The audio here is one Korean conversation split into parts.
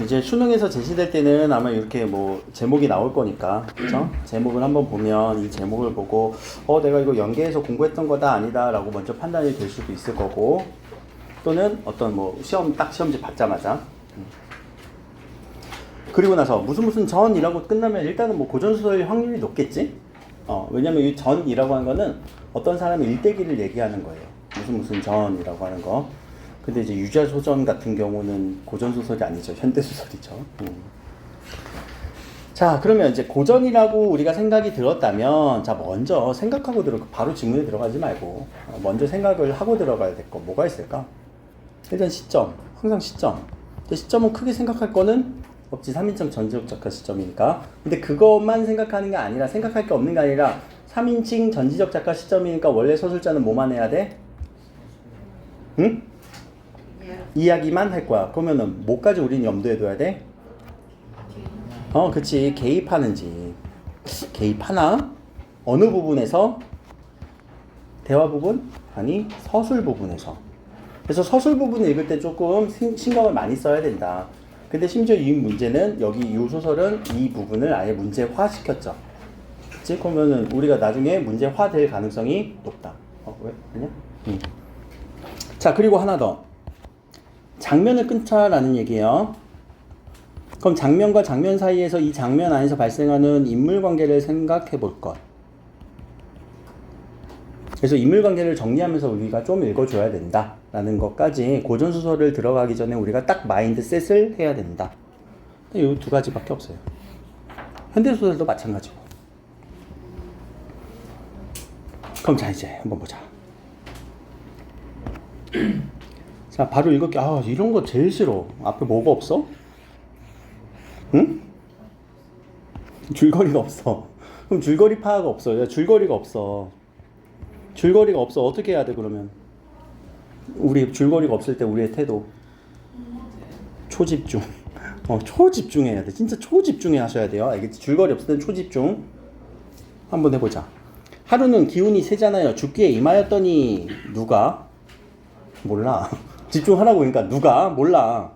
이제 수능에서 제시될 때는 아마 이렇게 뭐 제목이 나올 거니까, 그쵸? 제목을 한번 보면 이 제목을 보고 내가 이거 연계해서 공부했던 거다 아니다 라고 먼저 판단이 될 수도 있을 거고, 또는 어떤 뭐 시험지 받자마자 그리고 나서 무슨 전이라고 끝나면 일단은 뭐 고전소설일 확률이 높겠지? 왜냐면 이 전이라고 하는 거는 어떤 사람의 일대기를 얘기하는 거예요. 무슨 전이라고 하는 거. 근데 이제 유자소전 같은 경우는 고전소설이 아니죠. 현대소설이죠. 자, 그러면 이제 고전이라고 우리가 생각이 들었다면, 자, 먼저 생각하고 바로 질문에 들어가지 말고, 먼저 생각을 하고 들어가야 될 거 뭐가 있을까? 일단 시점. 항상 시점. 근데 시점은 크게 생각할 거는 없지. 3인칭 전지적 작가 시점이니까. 근데 그것만 생각하는 게 아니라, 생각할 게 없는 게 아니라, 3인칭 전지적 작가 시점이니까 원래 서술자는 뭐만 해야 돼? 응? 이야기만 할 거야. 그러면은 뭐까지 우리는 염두에 둬야 돼? 그치. 개입하는지. 개입하나? 어느 부분에서? 대화 부분? 아니, 서술 부분에서. 그래서 서술 부분을 읽을 때 조금 신경을 많이 써야 된다. 근데 심지어 이 문제는 여기 이 소설은 이 부분을 아예 문제화 시켰죠. 그치? 그러면은 우리가 나중에 문제화 될 가능성이 높다. 왜? 아니야? 자, 그리고 하나 더. 장면을 끊자라는 얘기예요. 그럼 장면과 장면 사이에서 이 장면 안에서 발생하는 인물관계를 생각해 볼 것. 그래서 인물관계를 정리하면서 우리가 좀 읽어줘야 된다라는 것까지 고전소설을 들어가기 전에 우리가 딱 마인드셋을 해야 된다. 이 두 가지밖에 없어요. 현대소설도 마찬가지고. 그럼 자, 이제 한번 보자. 자, 바로 읽을게. 이런 거 제일 싫어. 앞에 뭐가 없어? 응? 줄거리가 없어. 그럼 줄거리 파악 없어. 야, 줄거리가 없어. 줄거리가 없어. 어떻게 해야 돼, 그러면? 우리 줄거리가 없을 때 우리의 태도. 초집중. 초집중해야 돼. 진짜 초집중해 하셔야 돼요. 알겠지? 줄거리 없을 땐 초집중. 한번 해보자. 하루는 기운이 세잖아요. 죽기에 임하였더니 누가? 몰라. 집중하라고 그러니까 누가? 몰라.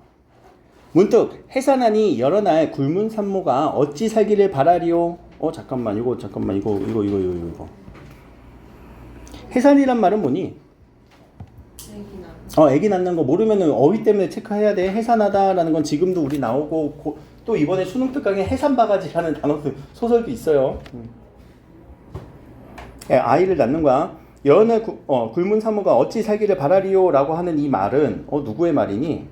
문득 해산하니 여러 날 굶은 산모가 어찌 살기를 바라리오. 잠깐만 이거. 해산이란 말은 뭐니? 애기 낳는 거 모르면은 어휘 때문에 체크해야 돼. 해산하다라는 건 지금도 우리 나오고 또 이번에 수능 특강에 해산바가지라는 단어도 소설도 있어요. 아이를 낳는 거야. 여러 날 굶은 산모가 어찌 살기를 바라리오 라고 하는 이 말은 누구의 말이니?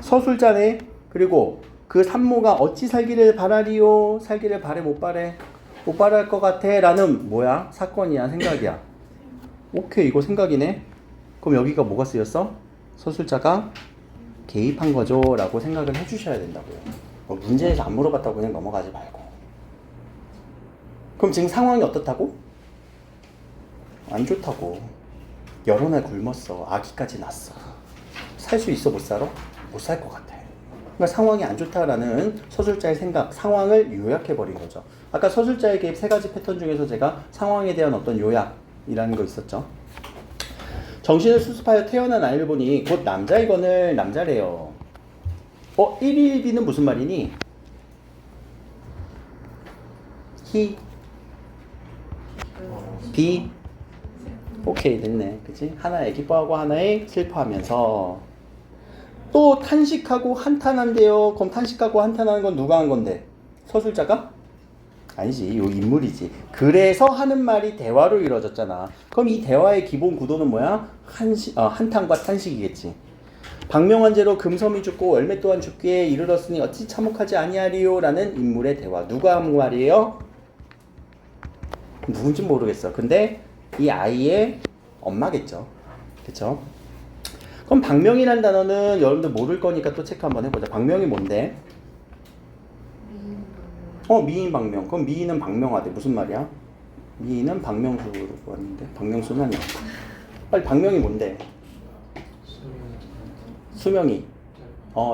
서술자네. 그리고 그 산모가 어찌 살기를 바라리오. 살기를 바래 못 바래? 못 바랄 것 같아 라는 뭐야? 사건이야 사건이야? 오케이, 이거 생각이네. 그럼 여기가 뭐가 쓰였어? 서술자가 개입한 거죠 라고 생각을 해주셔야 된다고요. 문제에서 안 물어봤다고 그냥 넘어가지 말고. 그럼 지금 상황이 어떻다고? 안 좋다고. 여러 날 굶었어. 아기까지 낳았어. 살 수 있어? 못 살아? 못 살 것 같아. 그러니까 상황이 안 좋다라는 서술자의 생각, 상황을 요약해버린 거죠. 아까 서술자의 개입 세 가지 패턴 중에서 제가 상황에 대한 어떤 요약이라는 거 있었죠. 정신을 수습하여 태어난 아이를 보니 곧 남자이거늘 남자래요. 1일비는 무슨 말이니? he, be. 오케이, 됐네. 그치? 하나에 기뻐하고 하나에 슬퍼하면서. 또 탄식하고 한탄한대요. 그럼 탄식하고 한탄하는 건 누가 한 건데? 서술자가? 아니지, 요 인물이지. 그래서 하는 말이 대화로 이루어졌잖아. 그럼 이 대화의 기본 구도는 뭐야? 한탄과 탄식이겠지. 박명환제로 금섬이 죽고 얼매 또한 죽기에 이르렀으니 어찌 참혹하지 아니하리요 라는 인물의 대화. 누가 한 말이에요? 누군지 모르겠어. 근데 이 아이의 엄마겠죠. 그쵸? 그럼 박명이라는 단어는 여러분들 모를 거니까 또 체크 한번 해보자. 박명이 뭔데? 미인 박명. 그럼 미인은 박명하대. 무슨 말이야? 미인은 박명수로 왔는데 박명수는 아니야. 빨리 박명이 뭔데? 수명이.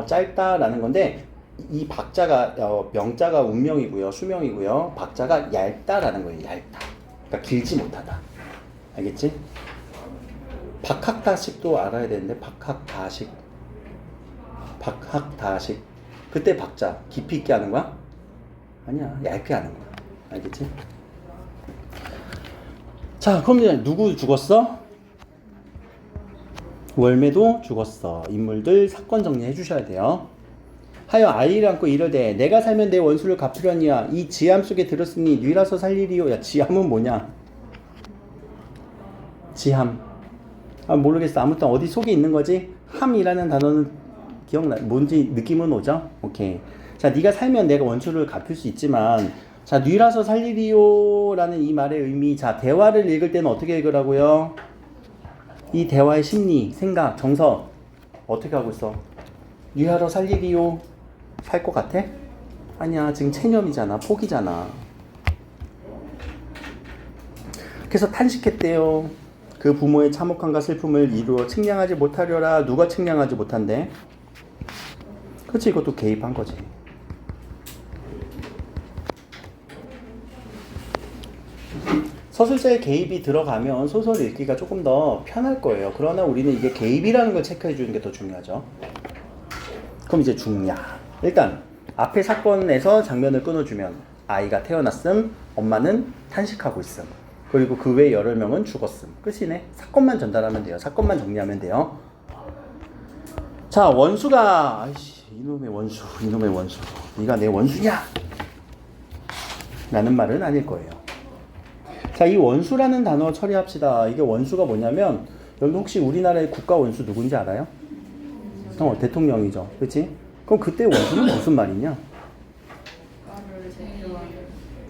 짧다라는 건데 이 박자가 명자가 운명이고요. 수명이고요. 박자가 얇다라는 거예요. 얇다. 그러니까 길지 못하다. 알겠지? 박학다식도 알아야 되는데 박학다식. 박학다식. 그때 박자 깊이 있게 하는 거야? 아니야, 얇게 하는 거야. 알겠지? 자, 그럼 이제 누구 죽었어? 월매도 죽었어. 인물들 사건 정리해 주셔야 돼요. 하여 아이를 안고 이르되 내가 살면 내 원수를 갚으려니와 이 지함 속에 들었으니 뉘라서 살리리요. 야, 지함은 뭐냐? 지함. 아, 모르겠어. 아무튼 어디 속에 있는 거지? 함이라는 단어는 기억나. 뭔지 느낌은 오죠? 오케이. 자, 네가 살면 내가 원수를 갚을 수 있지만, 자, 뉘라서 살리리요라는 이 말의 의미. 자, 대화를 읽을 때는 어떻게 읽으라고요? 이 대화의 심리, 생각, 정서 어떻게 하고 있어? 뉘하러 살리리요. 살 것 같아? 아니야. 지금 체념이잖아. 포기잖아. 그래서 탄식했대요. 그 부모의 참혹함과 슬픔을 이루어 측량하지 못하려라. 누가 측량하지 못한대? 그렇지, 이것도 개입한 거지. 서술사의 개입이 들어가면 소설 읽기가 조금 더 편할 거예요. 그러나 우리는 이게 개입이라는 걸 체크해 주는 게 더 중요하죠. 그럼 이제 중야. 일단 앞에 사건에서 장면을 끊어주면 아이가 태어났음, 엄마는 탄식하고 있음. 그리고 그 외 여러 명은 죽었음. 끝이네. 사건만 전달하면 돼요. 사건만 정리하면 돼요. 자, 원수가 아이씨, 이놈의 원수. 네가 내 원수냐? 라는 말은 아닐 거예요. 자, 이 원수라는 단어 처리합시다. 이게 원수가 뭐냐면 여러분 혹시 우리나라의 국가 원수 누군지 알아요? 대통령이죠. 그렇지? 그럼 그때 원수는 무슨 말이냐?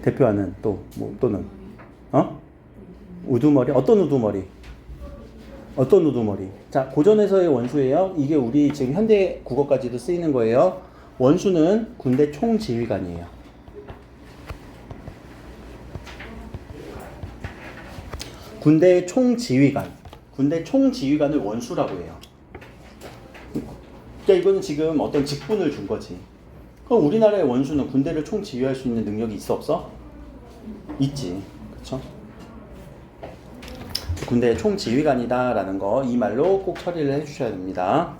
대표하는 또는 우두머리? 어떤 우두머리? 자, 고전에서의 원수예요. 이게 우리 지금 현대 국어까지도 쓰이는 거예요. 원수는 군대 총지휘관이에요. 군대 총지휘관을 원수라고 해요. 그러니까 이거는 지금 어떤 직분을 준 거지. 그럼 우리나라의 원수는 군대를 총지휘할 수 있는 능력이 있어 없어? 있지. 그렇죠? 군대의 총지휘관이다라는 거 이 말로 꼭 처리를 해주셔야 됩니다.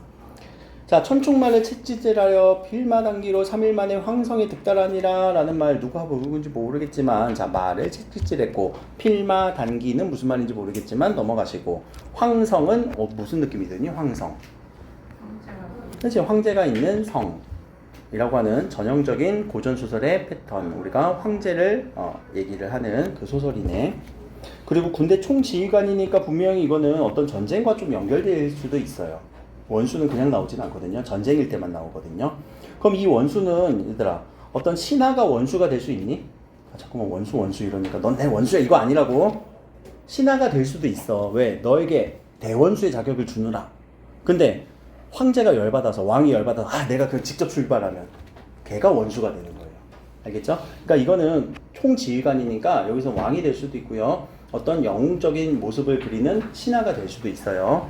자, 천축말을 채찍질하여 필마단기로 3일 만에 황성에 득달하니라 라는 말 누가 누군지 모르겠지만, 자, 말을 채찍질했고 필마단기는 무슨 말인지 모르겠지만 넘어가시고, 황성은 무슨 느낌이 드니? 황성. 그렇지, 황제가 있는 성이라고 하는 전형적인 고전소설의 패턴. 우리가 황제를 얘기를 하는 그 소설이네. 그리고 군대 총지휘관이니까 분명히 이거는 어떤 전쟁과 좀 연결될 수도 있어요. 원수는 그냥 나오진 않거든요. 전쟁일 때만 나오거든요. 그럼 이 원수는 얘들아 어떤 신하가 원수가 될 수 있니? 자꾸만 원수 이러니까 넌 내 원수야 이거 아니라고. 신하가 될 수도 있어. 왜? 너에게 대원수의 자격을 주느라. 근데 황제가 열받아서, 왕이 열받아서 내가 그 직접 출발하면 걔가 원수가 되는 거예요. 알겠죠? 그러니까 이거는 총지휘관이니까 여기서 왕이 될 수도 있고요. 어떤 영웅적인 모습을 그리는 신하가 될 수도 있어요.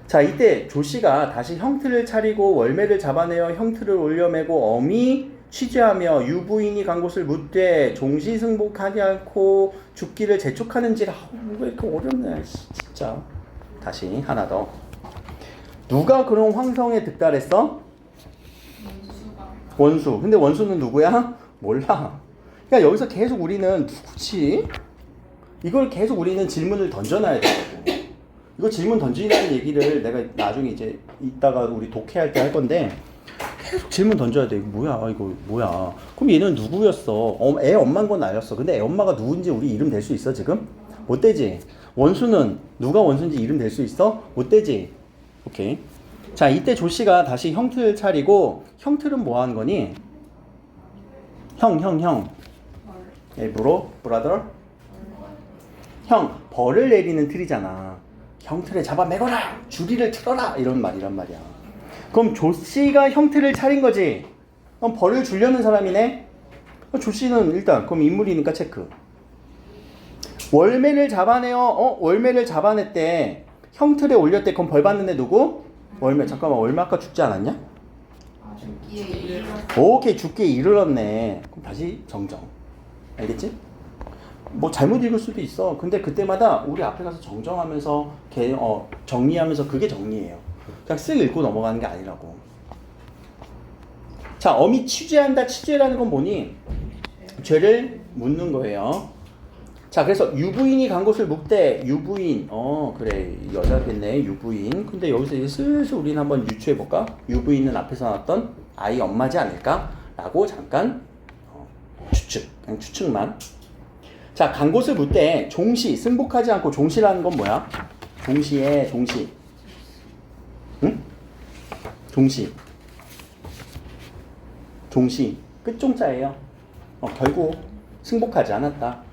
자, 이때 조씨가 다시 형틀을 차리고 월매를 잡아내어 형틀을 올려매고 엄히 취재하며 유부인이 간 곳을 묻되 종시 승복하지 않고 죽기를 재촉하는지라. 왜 이렇게 어렵네 진짜. 다시 하나 더. 누가 그런 황성에 득달했어? 원수. 근데 원수는 누구야? 몰라. 그러니까 여기서 계속 우리는 누구지? 이걸 계속 우리는 질문을 던져놔야 되거든. 이거 질문 던지라는 얘기를 내가 나중에 이제 이따가 우리 독해할 때 할 건데 계속 질문 던져야 돼. 이거 뭐야? 그럼 얘는 누구였어? 애 엄마인 건 알았어. 근데 애 엄마가 누군지 우리 이름 될 수 있어 지금? 못 되지. 원수는 누가 원수인지 이름 될 수 있어? 못 되지. 오케이. 자, 이때 조씨가 다시 형틀을 차리고, 형틀은 뭐 하는 거니? 형. 브라더? 형, 벌을 내리는 틀이잖아. 형틀에 잡아매거라! 주리를 틀어라! 이런 말이야. 그럼 조씨가 형틀을 차린 거지? 그럼 벌을 주려는 사람이네? 조씨는 일단, 그럼 인물이니까 체크. 월매를 잡아내요. 월매를 잡아냈대. 형틀에 올렸대. 그럼 벌 받는 애 누구? 월매. 잠깐만, 월매 아까 죽지 않았냐? 죽기에 이르렀어. 오케이, 죽기에 이르렀네. 그럼 다시 정정. 알겠지? 뭐 잘못 읽을 수도 있어. 근데 그때마다 우리 앞에 가서 정정하면서 정리하면서 그게 정리예요. 그냥 쓱 읽고 넘어가는 게 아니라고. 자, 어미 취죄한다. 취죄라는 건 뭐니? 죄를 묻는 거예요. 자, 그래서 유부인이 간 곳을 묵되 유부인. 그래. 여자겠네. 유부인. 근데 여기서 이제 슬슬 우리는 한번 유추해볼까? 유부인은 앞에서 나왔던 아이 엄마지 않을까? 라고 잠깐 추측. 그냥 추측만. 자, 간 곳을 묻되 종시. 승복하지 않고 종시라는 건 뭐야? 종시에 종시. 응? 종시. 종시. 끝종자예요. 결국 승복하지 않았다.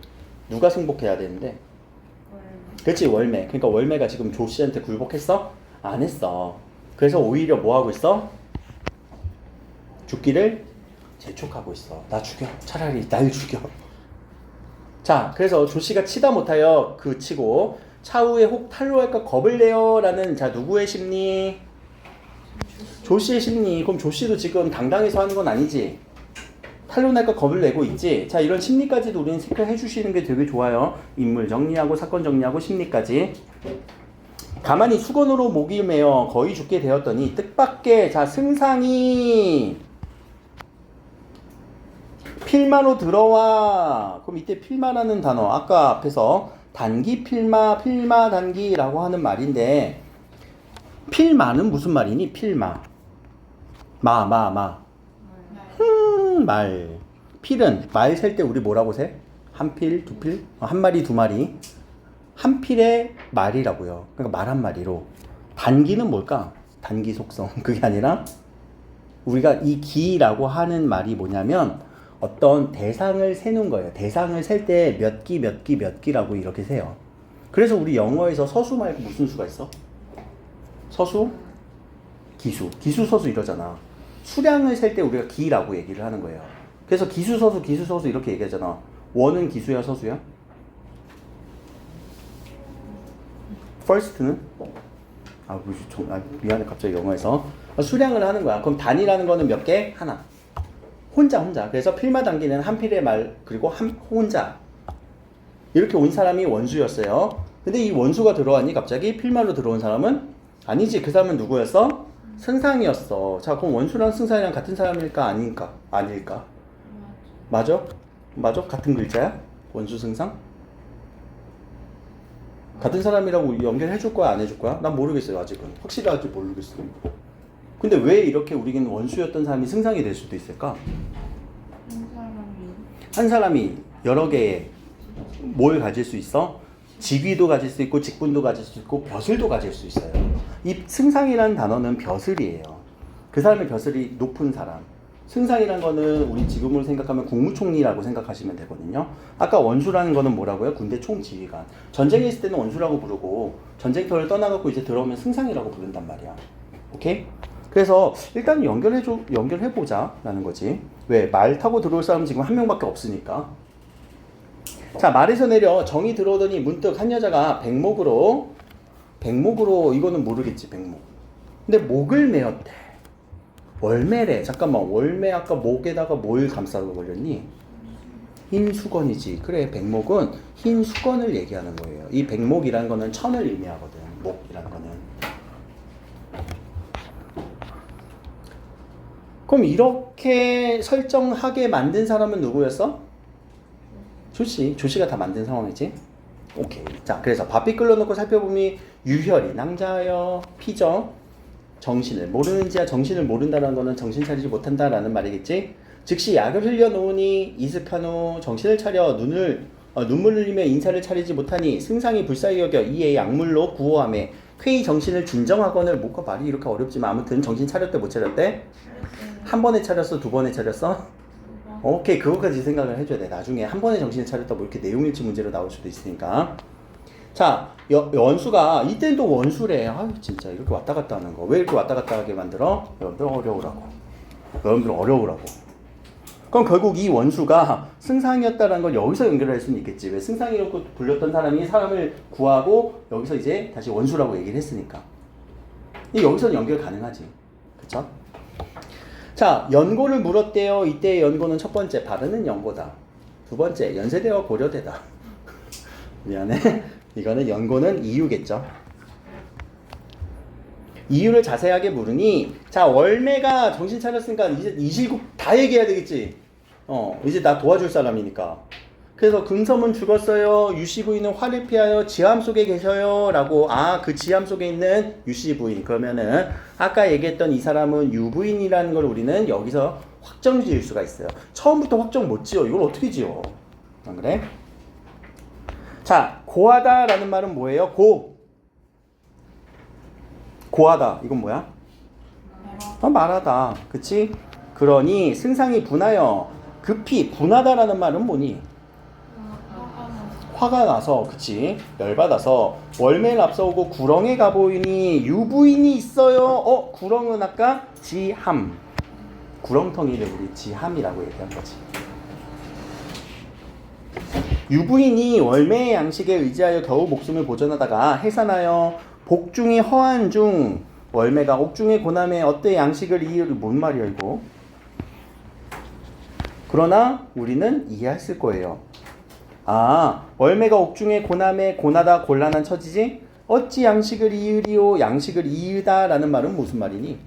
누가 승복해야 되는데? 그렇지, 월매. 그러니까 월매가 지금 조 씨한테 굴복했어? 안 했어. 그래서 오히려 뭐 하고 있어? 죽기를 재촉하고 있어. 나 죽여. 차라리 날 죽여. 자, 그래서 조 씨가 치다 못하여 그 치고 차후에 혹 탈로할까 겁을 내요 라는, 자, 누구의 심리? 조 씨의 심리. 그럼 조 씨도 지금 당당해서 하는 건 아니지? 탈로날까 겁을 내고 있지. 자, 이런 심리까지도 우리는 체크해 주시는 게 되게 좋아요. 인물 정리하고 사건 정리하고 심리까지. 가만히 수건으로 목이 메어 거의 죽게 되었더니 뜻밖의, 자, 승상이 필마로 들어와. 그럼 이때 필마라는 단어, 아까 앞에서 단기 필마, 필마 단기라고 하는 말인데, 필마는 무슨 말이니? 필마. 말. 필은 말 셀 때 우리 뭐라고 세? 한 필, 두 필? 한 마리, 두 마리. 한 필의 말이라고요. 그러니까 말 한 마리로. 단기는 뭘까? 단기 속성. 그게 아니라 우리가 이 기라고 하는 말이 뭐냐면 어떤 대상을 세는 거예요. 대상을 셀 때 몇 기, 몇 기, 몇 기라고 이렇게 세요. 그래서 우리 영어에서 서수 말고 무슨 수가 있어? 서수, 기수. 기수, 서수 이러잖아. 수량을 셀 때 우리가 기라고 얘기를 하는 거예요. 그래서 기수서수, 기수서수 이렇게 얘기하잖아. 원은 기수야, 서수야? first는? 미안해, 갑자기 영어에서. 수량을 하는 거야. 그럼 단이라는 거는 몇 개? 하나. 혼자. 그래서 필마 단기는 한 필의 말, 그리고 혼자. 이렇게 온 사람이 원수였어요. 근데 이 원수가 들어왔니? 갑자기 필마로 들어온 사람은? 아니지. 그 사람은 누구였어? 승상이었어. 자, 그럼 원수랑 승상이랑 같은 사람일까? 아닐까? 맞아? 같은 글자야? 원수, 승상? 같은 사람이라고 연결해 줄 거야? 안 해줄 거야? 난 모르겠어요, 아직은. 확실하지 모르겠어. 근데 왜 이렇게 우리는 원수였던 사람이 승상이 될 수도 있을까? 한 사람이 여러 개의 뭘 가질 수 있어? 직위도 가질 수 있고 직분도 가질 수 있고 벼슬도 가질 수 있어요. 이 승상이라는 단어는 벼슬이에요. 그 사람의 벼슬이 높은 사람. 승상이라는 거는 우리 지금으로 생각하면 국무총리라고 생각하시면 되거든요. 아까 원수라는 거는 뭐라고요? 군대 총지휘관. 전쟁에 있을 때는 원수라고 부르고 전쟁터를 떠나갖고 이제 들어오면 승상이라고 부른단 말이야. 오케이? 그래서 일단 연결해보자 라는 거지. 왜? 말 타고 들어올 사람은 지금 한 명밖에 없으니까. 자, 말에서 내려 정이 들어오더니 문득 한 여자가 백목으로 이거는 모르겠지, 백목. 근데 목을 메었대. 월매래. 잠깐만, 월매 아까 목에다가 뭘 감싸고 걸렸니? 흰 수건이지. 그래, 백목은 흰 수건을 얘기하는 거예요. 이 백목이라는 거는 천을 의미하거든. 목이라는 거는. 그럼 이렇게 설정하게 만든 사람은 누구였어? 조씨가 다 만든 상황이지. 오케이. 자, 그래서 바삐 끌어놓고 살펴보니 유혈이 낭자하여 피죠. 정신을 모르는지야. 정신을 모른다는 거는 정신 차리지 못한다라는 말이겠지. 즉시 약을 흘려 놓으니 이습한 후 정신을 차려 눈물 흘리며 인사를 차리지 못하니 승상이 불쌍히 여겨 이에 약물로 구호하며 쾌히 정신을 진정하거늘. 뭐가 말이 이렇게 어렵지만 아무튼 정신 차렸대 못 차렸대? 한 번에 차렸어? 두 번에 차렸어? 오케이, 그거까지 생각을 해줘야 돼. 나중에 한 번에 정신을 차렸다 뭐 이렇게 내용일치 문제로 나올 수도 있으니까. 자, 원수가 이때는 또 원수래. 진짜 이렇게 왔다 갔다 하는 거. 왜 이렇게 왔다 갔다 하게 만들어? 여러분들 어려우라고. 그럼 결국 이 원수가 승상이었다는 걸 여기서 연결할 수는 있겠지. 왜? 승상이라고 불렸던 사람이 사람을 구하고 여기서 이제 다시 원수라고 얘기를 했으니까. 여기서는 연결 가능하지. 그쵸? 자, 연고를 물었대요. 이때의 연고는 첫 번째, 바르는 연고다. 두 번째, 연세대와 고려대다. 미안해. 이거는 연고는 이유겠죠. 이유를 자세하게 물으니 자 월매가 정신 차렸으니까 이제 이실국 다 얘기해야 되겠지. 이제 나 도와줄 사람이니까. 그래서 금섬은 죽었어요. 유씨 부인은 화를 피하여 지함 속에 계셔요. 라고 그 지함 속에 있는 유씨 부인. 그러면은 아까 얘기했던 이 사람은 유부인이라는 걸 우리는 여기서 확정 지을 수가 있어요. 처음부터 확정 못 지어. 이걸 어떻게 지어? 안 그래? 자, 고하다 라는 말은 뭐예요? 고하다. 이건 뭐야? 말하다. 그치? 그러니 승상이 분하여 급히 분하다라는 말은 뭐니? 화가 나서, 그치? 열받아서 월매를 앞서오고 구렁에 가보이니 유부인이 있어요. 구렁은 아까 지함. 구렁텅이를 우리 지함이라고 얘기한 거지. 유부인이 월매의 양식에 의지하여 겨우 목숨을 보존하다가 해산하여 복중이 허한 중 월매가 옥중의 고남에 어때 양식을 뭔 말이야 이거? 그러나 우리는 이해했을 거예요. 월매가 옥중의 고남에 고나다 곤란한 처지지? 어찌 양식을 이으리오? 양식을 이으다 라는 말은 무슨 말이니?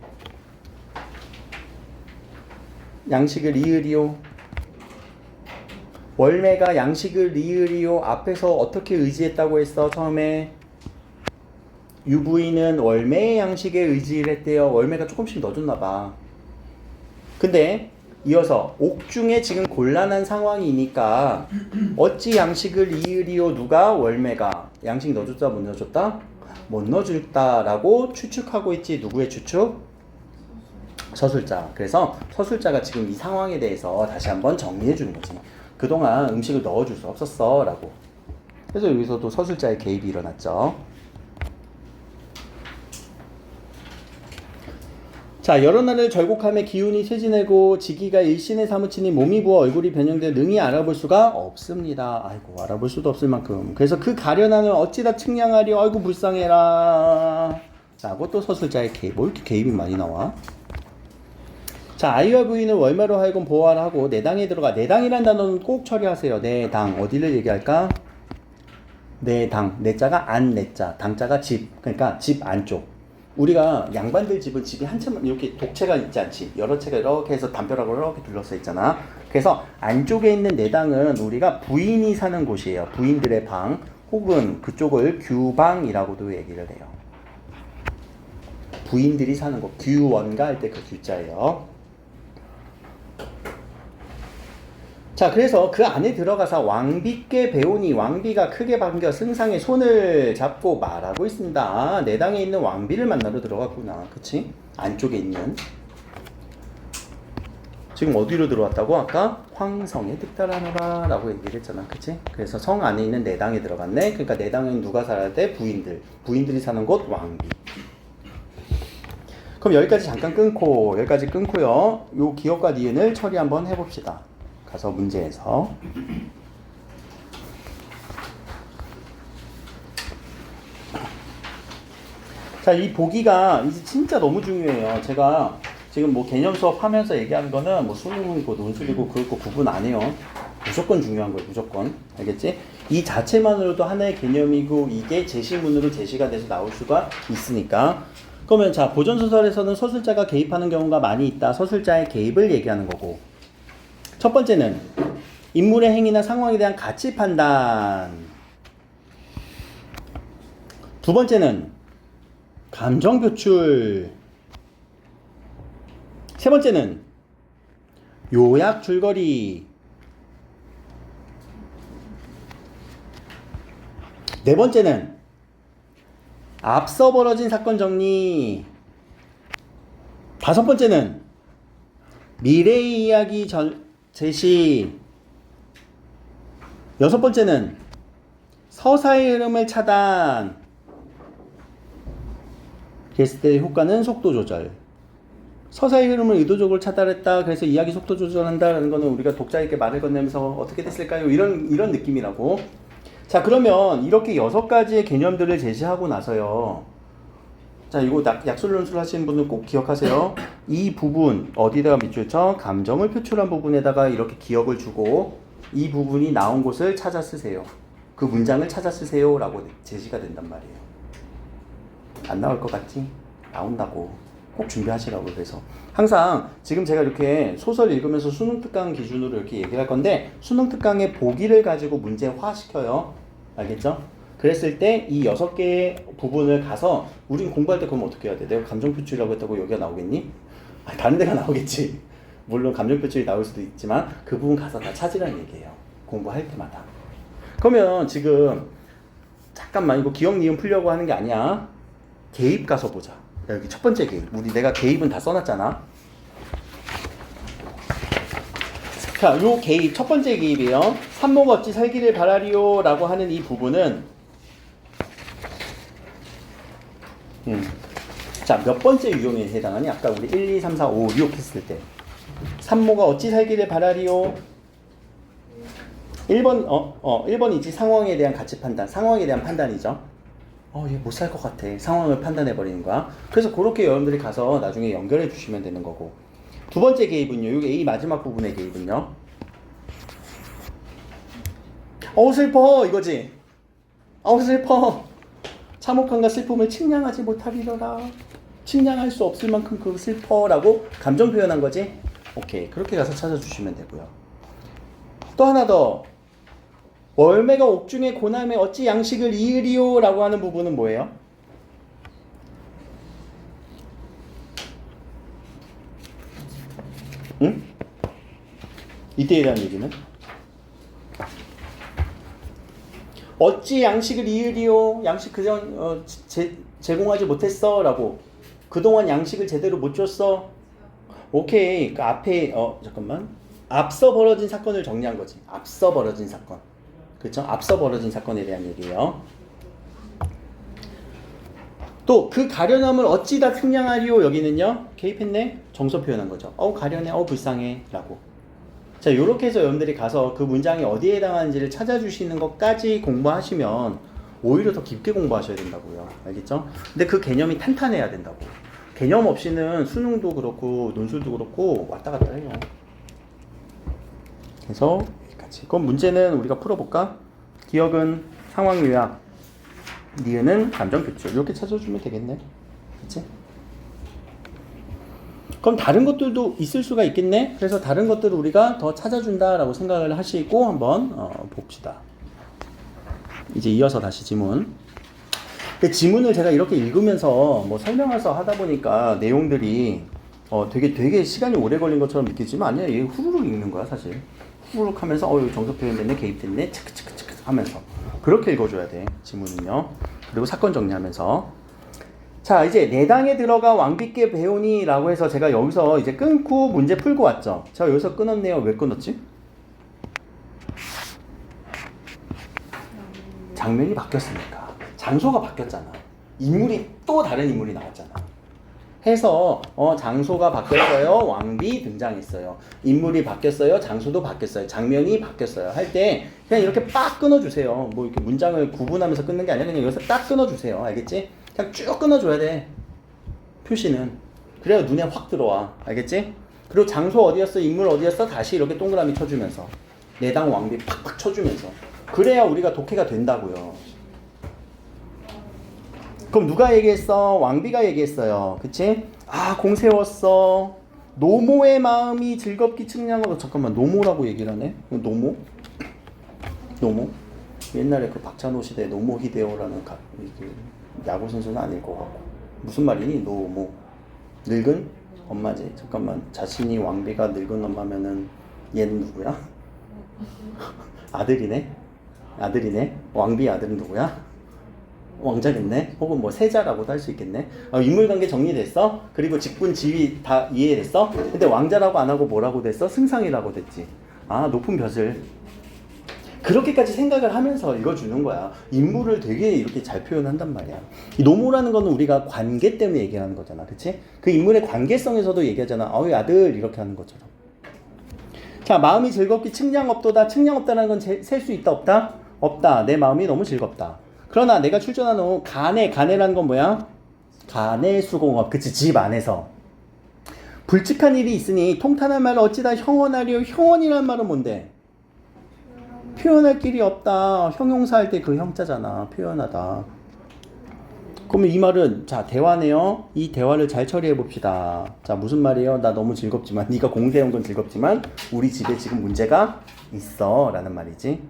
양식을 이으리오. 월매가 양식을 이으리오 앞에서 어떻게 의지했다고 했어? 처음에 유부인은 월매의 양식에 의지를 했대요. 월매가 조금씩 넣어줬나 봐. 근데 이어서 옥중에 지금 곤란한 상황이니까 어찌 양식을 이으리오? 누가? 월매가. 양식 넣어줬다 못 넣어줬다? 못 넣어줬다라고 추측하고 있지. 누구의 추측? 서술자. 그래서 서술자가 지금 이 상황에 대해서 다시 한번 정리해 주는 거지. 그동안 음식을 넣어줄 수 없었어 라고. 그래서 여기서도 서술자의 개입이 일어났죠. 자, 여러 날을 절곡함에 기운이 쇠진하고 지기가 일신에 사무치니 몸이 부어 얼굴이 변형돼 능히 알아볼 수가 없습니다. 아이고, 알아볼 수도 없을 만큼. 그래서 그 가련함을 어찌다 측량하리. 아이고 불쌍해라 라고 또 서술자의 개입. 뭐 이렇게 개입이 많이 나와? 자, 아이와 부인을 월매로 하여금 보호하라 하고 내당에 들어가. 내당이란 단어는 꼭 처리하세요. 내당. 어디를 얘기할까? 내당. 내자가 안 내자. 당자가 집. 그러니까 집 안쪽. 우리가 양반들 집은 집이 한 채만 이렇게 독채가 있지 않지. 여러 채가 이렇게 해서 담벼락으로 이렇게 둘러서 있잖아. 그래서 안쪽에 있는 내당은 우리가 부인이 사는 곳이에요. 부인들의 방 혹은 그쪽을 규방이라고도 얘기를 해요. 부인들이 사는 곳. 규원가 할 때 그 규자예요. 자, 그래서 그 안에 들어가서 왕비께 배우니 왕비가 크게 반겨 승상의 손을 잡고 말하고 있습니다. 내당에 있는 왕비를 만나러 들어갔구나. 그치? 안쪽에 있는. 지금 어디로 들어왔다고? 아까 황성에 득달하노라 라고 얘기를 했잖아. 그치? 그래서 성 안에 있는 내당에 들어갔네. 그러니까 내당에는 누가 살아야 돼? 부인들. 부인들이 사는 곳 왕비. 그럼 여기까지 잠깐 여기까지 끊고요. 요 기억과 니은을 처리 한번 해봅시다. 가서 문제에서. 자, 이 보기가 이제 진짜 너무 중요해요. 제가 지금 뭐 개념 수업 하면서 얘기하는 거는 뭐 수능이고 논술이고 그거 구분 안 해요. 무조건 중요한 거예요. 무조건. 알겠지? 이 자체만으로도 하나의 개념이고 이게 제시문으로 제시가 돼서 나올 수가 있으니까. 그러면 자, 보존소설에서는 서술자가 개입하는 경우가 많이 있다. 서술자의 개입을 얘기하는 거고. 첫 번째는 인물의 행위나 상황에 대한 가치 판단. 두 번째는 감정 표출. 세 번째는 요약 줄거리. 네 번째는 앞서 벌어진 사건 정리. 다섯 번째는 미래의 이야기 제시. 여섯 번째는 서사의 흐름을 차단. 그랬을 때 효과는 속도 조절. 서사의 흐름을 의도적으로 차단했다. 그래서 이야기 속도 조절한다라는 거는 우리가 독자에게 말을 건네면서 어떻게 됐을까요? 이런 느낌이라고. 자, 그러면 이렇게 6가지의 개념들을 제시하고 나서요. 자, 이거 약술 논술 하시는 분은 꼭 기억하세요. 이 부분 어디다가 밑줄 쳐? 감정을 표출한 부분에다가 이렇게 기억을 주고 이 부분이 나온 곳을 찾아 쓰세요. 그 문장을 찾아 쓰세요 라고 제시가 된단 말이에요. 안 나올 것 같지? 나온다고. 꼭 준비하시라고. 그래서 항상 지금 제가 이렇게 소설 읽으면서 수능 특강 기준으로 이렇게 얘기를 할 건데 수능 특강의 보기를 가지고 문제화 시켜요. 알겠죠? 그랬을 때 이 6개의 부분을 가서 우린 공부할 때 그럼 어떻게 해야 돼? 내가 감정표출이라고 했다고 여기가 나오겠니? 아니, 다른 데가 나오겠지. 물론 감정표출이 나올 수도 있지만 그 부분 가서 다 찾으라는 얘기예요. 공부할 때마다. 그러면 지금 잠깐만 이거 기억 니은 풀려고 하는 게 아니야. 개입 가서 보자. 여기 첫 번째 개입. 내가 개입은 다 써놨잖아. 자, 요 개입 첫 번째 개입이에요. 산모가 어찌 살기를 바라리요 라고 하는 이 부분은 자, 몇 번째 유형에 해당하니? 아까 우리 1, 2, 3, 4, 5, 6 했을 때 산모가 어찌 살기를 바라리요? 1번 1번이지. 상황에 대한 가치 판단. 상황에 대한 판단이죠. 얘 못 살 것 같아. 상황을 판단해 버리는 거야. 그래서 그렇게 여러분들이 가서 나중에 연결해 주시면 되는 거고. 두 번째 개입은요. 이게 A 마지막 부분의 개입은요. 슬퍼 이거지. 슬퍼. 참혹함과 슬픔을 측량하지 못하리로라. 측량할 수 없을 만큼 그 슬퍼라고 감정 표현한 거지. 오케이. 그렇게 가서 찾아주시면 되고요. 또 하나 더. 월매가 옥중에 고남에 어찌 양식을 이으리요 라고 하는 부분은 뭐예요? 응? 이때에 대한 얘기는? 어찌 양식을 이으리요? 양식 그전 제공하지 못했어 라고. 그동안 양식을 제대로 못 줬어. 오케이. 그 앞에 잠깐만. 앞서 벌어진 사건을 정리한 거지. 앞서 벌어진 사건. 그렇죠? 앞서 벌어진 사건에 대한 얘기예요. 또 그 가련함을 어찌다 측량하리요? 여기는요. 개입했네. 정서 표현한 거죠. 가련해. 불쌍해. 라고. 자, 요렇게 해서 여러분들이 가서 그 문장이 어디에 해당하는지를 찾아주시는 것까지 공부하시면 오히려 더 깊게 공부하셔야 된다고요. 알겠죠? 근데 그 개념이 탄탄해야 된다고. 개념 없이는 수능도 그렇고 논술도 그렇고 왔다 갔다 해요. 그래서 여기까지. 그럼 문제는 우리가 풀어볼까? 기억은 상황 요약, 니은은 감정 표출. 이렇게 찾아주면 되겠네. 그치? 그럼 다른 것들도 있을 수가 있겠네. 그래서 다른 것들을 우리가 더 찾아준다라고 생각을 하시고 한번 봅시다. 이제 이어서 다시 지문. 근데 지문을 제가 이렇게 읽으면서 뭐 설명해서 하다 보니까 내용들이 되게 시간이 오래 걸린 것처럼 느끼지만 아니야. 얘 후루룩 읽는 거야 사실. 후루룩 하면서 정서 표현됐네, 개입됐네, 체크체크체크 하면서 그렇게 읽어줘야 돼 지문은요. 그리고 사건 정리하면서. 자, 이제 내당에 들어가 왕비께 배우니 라고 해서 제가 여기서 이제 끊고 문제 풀고 왔죠. 제가 여기서 끊었네요. 왜 끊었지? 장면이 바뀌었으니까. 장소가 바뀌었잖아. 인물이 또 다른 인물이 나왔잖아. 해서 장소가 바뀌었어요. 왕비 등장했어요. 인물이 바뀌었어요. 장소도 바뀌었어요. 장면이 바뀌었어요. 할 때 그냥 이렇게 빡 끊어주세요. 뭐 이렇게 문장을 구분하면서 끊는 게 아니라 그냥 여기서 딱 끊어주세요. 알겠지? 그냥 쭉 끊어줘야 돼. 표시는. 그래야 눈에 확 들어와. 알겠지? 그리고 장소 어디였어? 인물 어디였어? 다시 이렇게 동그라미 쳐주면서 내당 왕비 팍팍 쳐주면서. 그래야 우리가 독해가 된다고요. 그럼 누가 얘기했어? 왕비가 얘기했어요. 그치? 공 세웠어. 노모의 마음이 즐겁기 측량하고. 잠깐만, 노모라고 얘기를 하네? 노모? 옛날에 그 박찬호 시대에 노모 히데오라는 야구 선수는 아닐 것 같고. 무슨 말이니? 노모. 늙은 엄마지. 잠깐만, 자신이 왕비가 늙은 엄마면은 얘는 누구야? 아들이네? 왕비 아들은 누구야? 왕자겠네? 혹은 뭐 세자라고도 할 수 있겠네. 인물관계 정리됐어? 그리고 직분 지위 다 이해됐어? 근데 왕자라고 안 하고 뭐라고 됐어? 승상이라고 됐지. 높은 벼슬. 그렇게까지 생각을 하면서 읽어주는 거야. 인물을 되게 이렇게 잘 표현한단 말이야. 이 노모라는 거는 우리가 관계 때문에 얘기하는 거잖아. 그치? 그 인물의 관계성에서도 얘기하잖아. 아들 이렇게 하는 것처럼. 자, 마음이 즐겁기 측량 없도다. 측량 없다는 건 셀 수 있다 없다? 없다. 내 마음이 너무 즐겁다. 그러나 내가 출전한 후 가내라는 건 뭐야? 가내수공업. 그치? 집 안에서 불측한 일이 있으니 통탄한 말을 어찌다 형언하리요. 형언이란 말은 뭔데? 표현할 길이 없다. 형용사 할 때 그 형자잖아. 표현하다. 그러면 이 말은 자 대화네요. 이 대화를 잘 처리해 봅시다. 자 무슨 말이에요? 나 너무 즐겁지만 네가 공대한 건 즐겁지만 우리 집에 지금 문제가 있어 라는 말이지.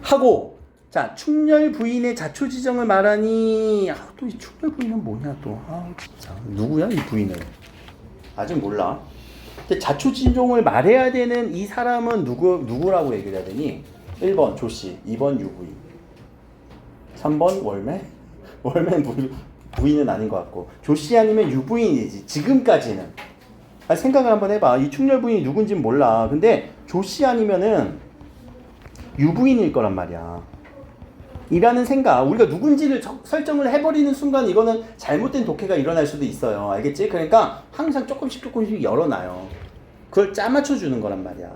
하고 자 충렬 부인의 자초지정을 말하니 또 이 충렬 부인은 뭐냐 또 진짜 누구야 이 부인은 아직 몰라. 근데 자초지종을 말해야 되는 이 사람은 누구라고 얘기를 해야 되니? 1번 조씨, 2번 유부인, 3번 월매? 월매는 부인은 아닌 것 같고 조씨 아니면 유부인이지 지금까지는. 생각을 한번 해봐. 이 충렬 부인이 누군지는 몰라. 근데 조씨 아니면은 유부인일 거란 말이야. 이라는 생각, 우리가 누군지를 설정을 해버리는 순간 이거는 잘못된 독해가 일어날 수도 있어요. 알겠지? 그러니까 항상 조금씩 열어놔요. 그걸 짜맞춰주는 거란 말이야.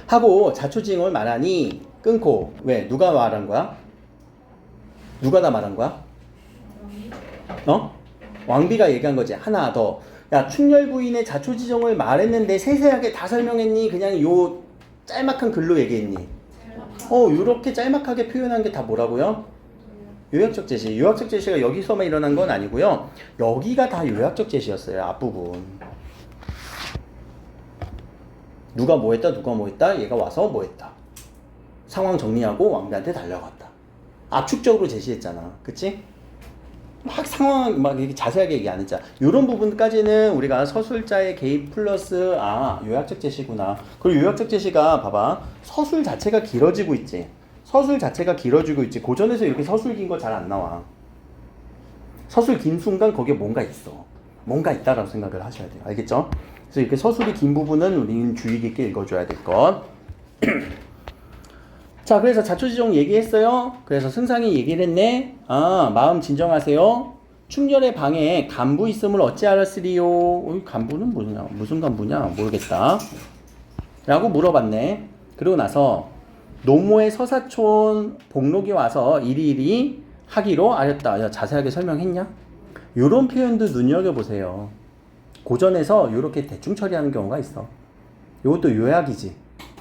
하고 자초지종을 말하니 끊고. 왜? 누가 말한 거야? 누가 다 말한 거야? 왕비가 얘기한 거지. 하나 더. 야 충렬 부인의 자초지종을 말했는데 세세하게 다 설명했니? 그냥 요 짤막한 글로 얘기했니? 요렇게 짤막하게 표현한 게 다 뭐라고요? 요약적 제시. 요약적 제시가 여기서만 일어난 건 아니고요. 여기가 다 요약적 제시였어요. 앞부분. 누가 뭐 했다, 누가 뭐 했다, 얘가 와서 뭐 했다. 상황 정리하고 왕비한테 달려갔다. 압축적으로 제시했잖아. 그치? 막 상황 막 이렇게 자세하게 얘기 안 했잖아. 요런 부분까지는 우리가 서술자의 개입 플러스 요약적 제시구나. 그리고 요약적 제시가 봐봐. 서술 자체가 길어지고 있지. 서술 자체가 길어지고 있지. 고전에서 이렇게 서술 긴 거 잘 안 나와. 서술 긴 순간 거기에 뭔가 있어. 뭔가 있다라고 생각을 하셔야 돼요. 알겠죠? 그래서 이렇게 서술이 긴 부분은 우리는 주의 깊게 읽어줘야 될 것. 자, 그래서 자초지종 얘기했어요. 그래서 승상이 얘기를 했네. 마음 진정하세요. 충렬의 방에 간부 있음을 어찌 알았으리요? 간부는 뭐냐? 무슨 간부냐? 모르겠다. 라고 물어봤네. 그러고 나서 노모의 서사촌 복록이 와서 이리이리 하기로 알았다. 야, 자세하게 설명했냐? 요런 표현도 눈여겨보세요. 고전에서 요렇게 대충 처리하는 경우가 있어. 요것도 요약이지.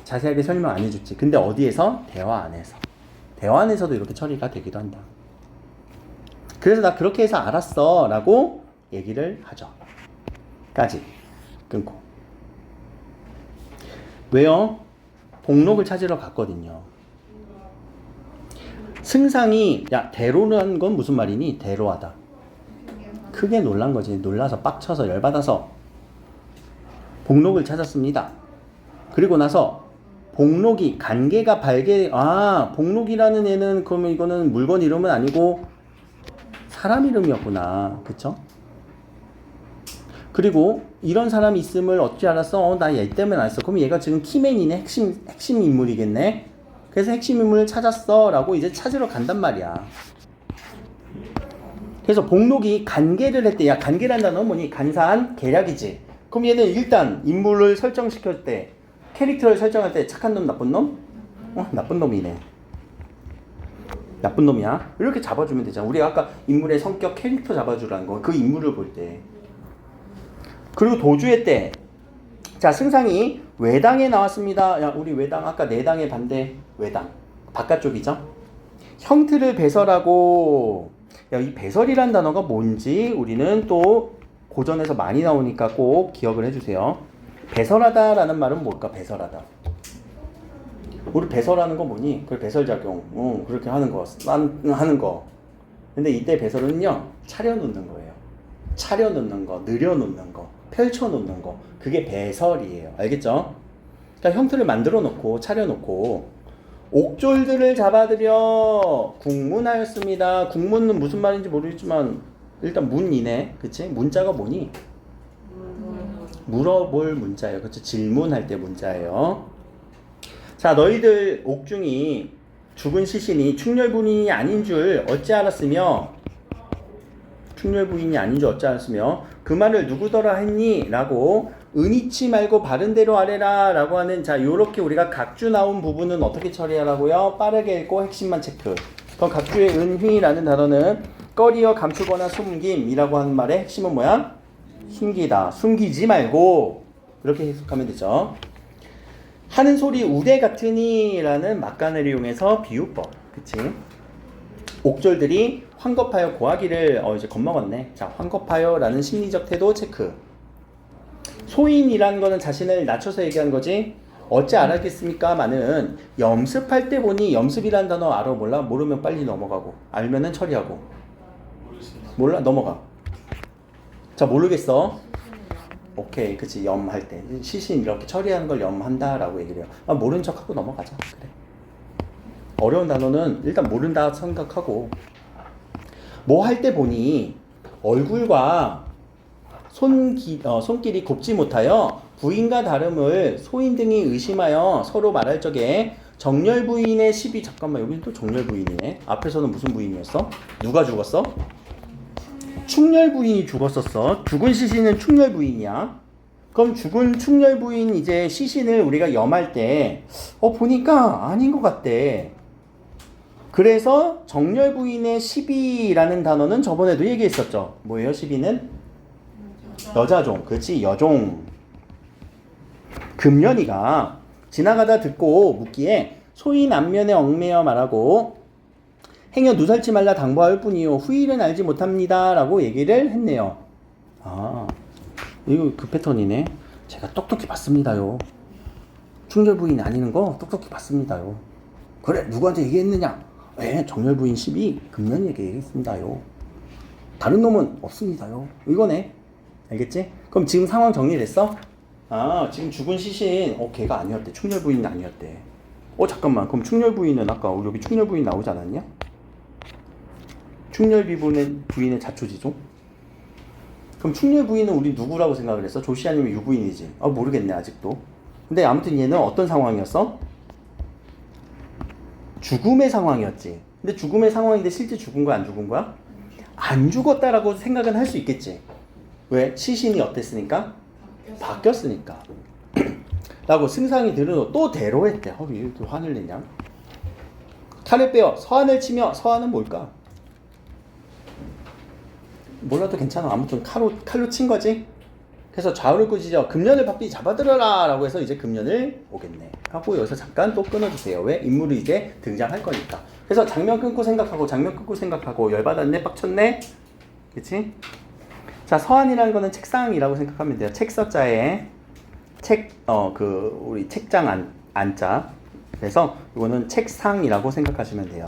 자세하게 설명 안 해줬지. 근데 어디에서? 대화 안에서. 대화 안에서도 이렇게 처리가 되기도 한다. 그래서 나 그렇게 해서 알았어 라고 얘기를 하죠. 까지 끊고. 왜요? 복록을 찾으러 갔거든요. 승상이 야 대로라는 건 무슨 말이니? 대로하다. 크게 놀란 거지. 놀라서 빡쳐서 열받아서 복록을 찾았습니다. 그리고 나서 복록이 간계가 복록이라는 애는 그러면 이거는 물건 이름은 아니고 사람 이름이었구나. 그쵸? 그리고 이런 사람이 있음을 어찌 알았어? 나 얘 때문에 알았어. 그럼 얘가 지금 키맨이네. 핵심 인물이겠네. 그래서 핵심 인물을 찾았어 라고 이제 찾으러 간단 말이야. 그래서 복록이 간계를 했대. 야 간계란 단어는 뭐니? 간사한 계략이지. 그럼 얘는 일단 인물을 설정시킬 때 캐릭터를 설정할 때 착한 놈, 나쁜 놈? 나쁜 놈이네. 나쁜 놈이야. 이렇게 잡아주면 되잖아. 우리가 아까 인물의 성격, 캐릭터 잡아주라는 거. 그 인물을 볼 때. 그리고 도주회 때. 자, 승상이 외당에 나왔습니다. 야, 우리 외당 아까 내당의 반대 외당. 바깥쪽이죠. 형틀을 배설하고. 야, 이 배설이란 단어가 뭔지 우리는 또 고전에서 많이 나오니까 꼭 기억을 해주세요. 배설하다라는 말은 뭘까? 배설하다. 우리 배설하는 거 뭐니? 그래 배설작용. 그렇게 하는 거. 하는 거. 근데 이때 배설은요. 차려놓는 거예요. 차려놓는 거. 늘여놓는 거. 펼쳐놓는 거. 그게 배설이에요. 알겠죠? 그러니까 형태를 만들어 놓고 차려놓고 옥졸들을 잡아들여 국문하였습니다. 국문은 무슨 말인지 모르겠지만 일단 문이네. 그치? 문자가 뭐니? 물어볼 문자예요. 그렇죠? 질문할 때 문자예요. 자, 너희들 옥중이 죽은 시신이 충렬 부인이 아닌 줄 어찌 알았으며 충렬 부인이 아닌 줄 어찌 알았으며 그 말을 누구더라 했니? 라고 은이치 말고 바른 대로 아래라 라고 하는 자 요렇게 우리가 각주 나온 부분은 어떻게 처리하라고요? 빠르게 읽고 핵심만 체크. 그럼 각주의 은휘라는 단어는 꺼리어 감추거나 숨김이라고 하는 말의 핵심은 뭐야? 숨기다. 숨기지 말고 이렇게 해석하면 되죠. 하는 소리 우대 같으니 라는 막간을 이용해서 비유법. 그치? 옥졸들이 황급하여 고하기를 이제 겁먹었네. 자, 황급하여라는 심리적 태도 체크. 소인이라는 거는 자신을 낮춰서 얘기한 거지. 어찌 알았겠습니까? 마는 염습할 때 보니 염습이라는 단어 알아 몰라? 모르면 빨리 넘어가고 알면은 처리하고 몰라? 넘어가. 자, 모르겠어. 오케이, 그치. 염할 때 시신 이렇게 처리하는 걸 염한다라고 얘기를 해요. 모른 척하고 넘어가자. 그래. 어려운 단어는 일단 모른다 생각하고 뭐 할 때 보니 얼굴과 손길이 곱지 못하여 부인과 다름을 소인 등이 의심하여 서로 말할 적에 정렬 부인의 시비. 잠깐만, 여기는 또 정렬 부인이네. 앞에서는 무슨 부인이었어? 누가 죽었어? 충렬 부인이 죽었었어. 죽은 시신은 충렬 부인이야. 그럼 죽은 충렬 부인 이제 시신을 우리가 염할 때 보니까 아닌 것 같대. 그래서 정렬 부인의 시비라는 단어는 저번에도 얘기했었죠. 뭐예요? 시비는? 여자종. 그렇지, 여종. 금년이가 지나가다 듣고 묻기에 소인 안면에 얽매여 말하고 행여 누설치 말라 당부할 뿐이요 후일은 알지 못합니다 라고 얘기를 했네요. 이거 그 패턴이네. 제가 똑똑히 봤습니다요. 충렬 부인 아니는 거 똑똑히 봤습니다요. 그래, 누구한테 얘기했느냐? 정렬 부인 12 금년이에게 얘기했습니다요. 다른 놈은 없습니다요. 이거네. 알겠지? 그럼 지금 상황 정리됐어? 지금 죽은 시신 걔가 아니었대. 충렬 부인이 아니었대. 잠깐만, 그럼 충렬 부인은 아까 여기 충렬 부인 나오지 않았냐? 충렬 부인의 자초지종? 그럼 충렬 부인은 우리 누구라고 생각을 했어? 조시아님이 유부인이지. 모르겠네 아직도. 근데 아무튼 얘는 어떤 상황이었어? 죽음의 상황이었지. 근데 죽음의 상황인데 실제 죽은 거야, 안 죽은 거야? 안 죽었다라고 생각은 할 수 있겠지. 왜? 시신이 어땠으니까? 바뀌었으니까. 라고 승상이 들은 또 대로했대. 왜 또 화를 내냐? 칼을 빼어 서한을 치며. 서한은 뭘까? 몰라도 괜찮아. 아무튼 칼로 친 거지. 그래서 좌우를 꾸짖어 금년을 바삐 잡아들어라 라고 해서 이제 금년을 오겠네 하고 여기서 잠깐 또 끊어주세요. 왜? 인물이 이제 등장할 거니까. 그래서 장면 끊고 생각하고 열받았네, 빡쳤네, 그치? 자, 서한이라는 거는 책상이라고 생각하면 돼요. 책서자에 우리 책장 안자. 그래서 이거는 책상이라고 생각하시면 돼요.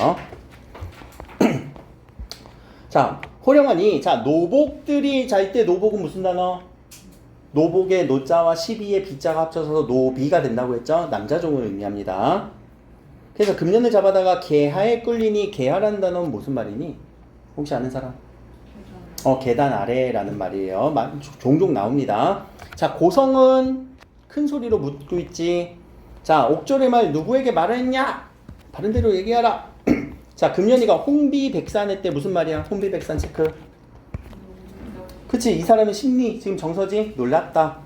자, 호령하니. 자, 노복들이 잘 때 노복은 무슨 단어? 노복의 노자와 12의 비자가 합쳐서 노비가 된다고 했죠? 남자종을 의미합니다. 그래서 금년을 잡아다가 개하에 끌리니. 개하라는 단어는 무슨 말이니? 혹시 아는 사람? 계단 아래라는 말이에요. 종종 나옵니다. 자, 고성은 큰 소리로 묻고 있지. 자, 옥졸의 말 누구에게 말했냐? 바른 대로 얘기하라. 자, 금년이가 홍비백산의 때 무슨 말이야? 홍비백산 체크. 그치, 이 사람의 심리 지금 정서지? 놀랐다.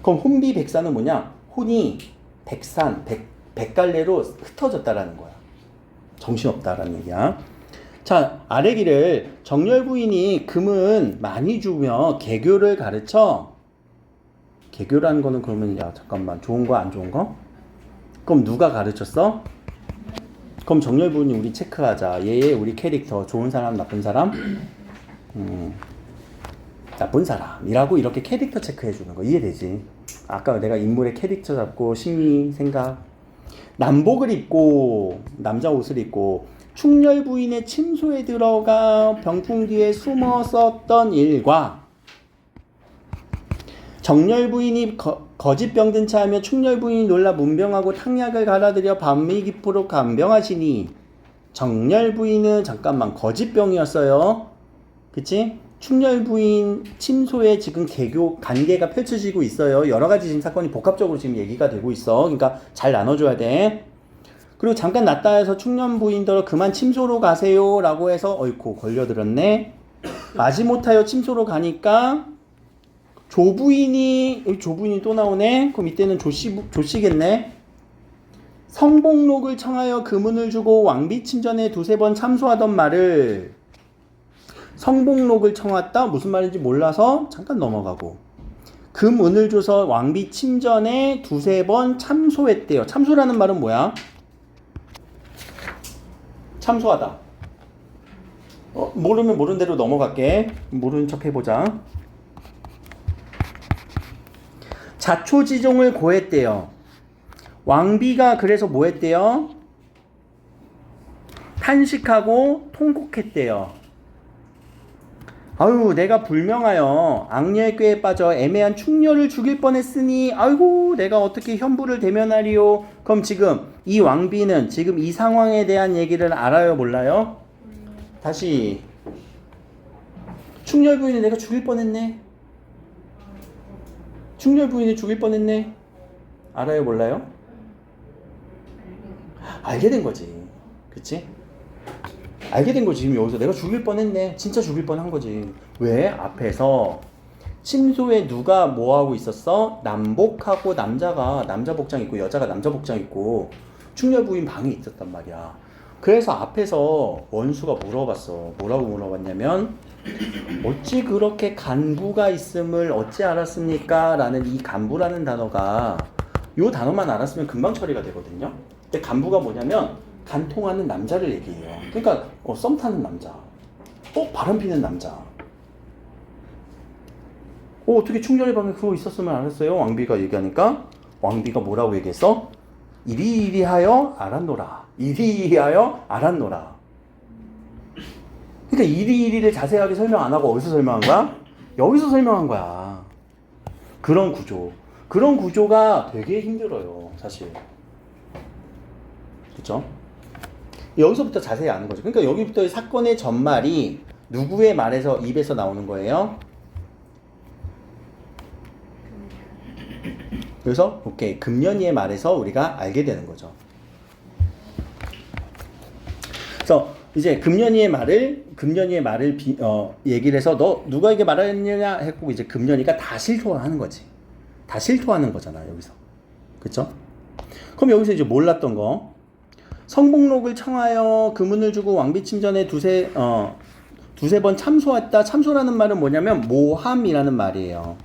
그럼 혼비백산은 뭐냐? 혼이 백산, 백갈래로 흩어졌다라는 거야. 정신없다라는 얘기야. 자, 아래기를 정렬 부인이 금은 많이 주며 개교를 가르쳐. 개교라는 거는 그러면 잠깐만, 좋은 거 안 좋은 거? 그럼 누가 가르쳤어? 그럼 정렬 부인이 우리 체크하자. 얘의 우리 캐릭터 좋은 사람, 나쁜 사람? 나쁜 사람이라고 이렇게 캐릭터 체크해 주는 거 이해되지? 아까 내가 인물의 캐릭터 잡고 심리, 생각. 남복을 입고 남자 옷을 입고 충렬 부인의 침소에 들어가 병풍 뒤에 숨어 썼던 일과 정렬 부인이 거짓 병든 차 하며 충렬 부인이 놀라 문병하고 탕약을 갈아들여 반미기포로 간병하시니. 정렬 부인은 잠깐만 거짓 병이었어요. 그치? 충렬 부인 침소에 지금 관계가 펼쳐지고 있어요. 여러 가지 지금 사건이 복합적으로 지금 얘기가 되고 있어. 그러니까 잘 나눠줘야 돼. 그리고 잠깐 낫다 해서 충렬 부인더러 그만 침소로 가세요 라고 해서 어이쿠 걸려들었네. 마지못하여 침소로 가니까 조부인이 또 나오네. 그럼 이때는 조씨겠네. 성복록을 청하여 금은을 주고 왕비침전에 두세 번 참소하던 말을 성복록을 청했다? 무슨 말인지 몰라서 잠깐 넘어가고 금은을 줘서 왕비 침전에 두세 번 참소했대요. 참소라는 말은 뭐야? 참소하다. 모르면 모르는 대로 넘어갈게. 모르는 척 해보자. 자초지종을 고했대요. 왕비가 그래서 뭐 했대요? 탄식하고 통곡했대요. 아유, 내가 불명하여 악녀의 꾀에 빠져 애매한 충녀를 죽일 뻔했으니 아이고 내가 어떻게 현부를 대면하리요. 그럼 지금 이 왕비는 지금 이 상황에 대한 얘기를 알아요, 몰라요? 다시. 충녀 부인을 내가 죽일 뻔했네. 충녀 부인을 죽일 뻔했네. 알아요, 몰라요? 알게 된 거지. 그치? 알게 된 거지. 지금 여기서 내가 죽일 뻔했네. 진짜 죽일 뻔한 거지. 왜? 앞에서 침소에 누가 뭐하고 있었어? 남복하고 남자가 남자 복장 입고 여자가 남자 복장 입고 충녀 부인 방에 있었단 말이야. 그래서 앞에서 원수가 물어봤어. 뭐라고 물어봤냐면 어찌 그렇게 간부가 있음을 어찌 알았습니까? 라는 이 간부라는 단어가 이 단어만 알았으면 금방 처리가 되거든요. 근데 간부가 뭐냐면 간통하는 남자를 얘기해요. 그러니까 썸 타는 남자, 바람 피는 남자. 어떻게 충전의 방에 그거 있었으면 알았어요? 왕비가 얘기하니까 왕비가 뭐라고 얘기했어? 이리이리하여 알았노라. 이리이리하여 알았노라. 그러니까 이리이리를 자세하게 설명 안 하고 어디서 설명한 거야? 여기서 설명한 거야. 그런 구조. 그런 구조가 되게 힘들어요, 사실. 그쵸? 여기서부터 자세히 아는 거죠. 그러니까 여기부터 이 사건의 전말이 누구의 말에서 입에서 나오는 거예요? 그래서 오케이, 금년이의 말에서 우리가 알게 되는 거죠. 그래서 이제 금년이의 말을 얘기를 해서 너 누가 이게 말했느냐 했고 이제 금년이가 다 실토하는 거지. 다 실토하는 거잖아 여기서. 그쵸? 그럼 여기서 이제 몰랐던 거. 성복록을 청하여 금은을 주고 왕비 침전에 두세 번 참소했다. 참소라는 말은 뭐냐면 모함이라는 말이에요.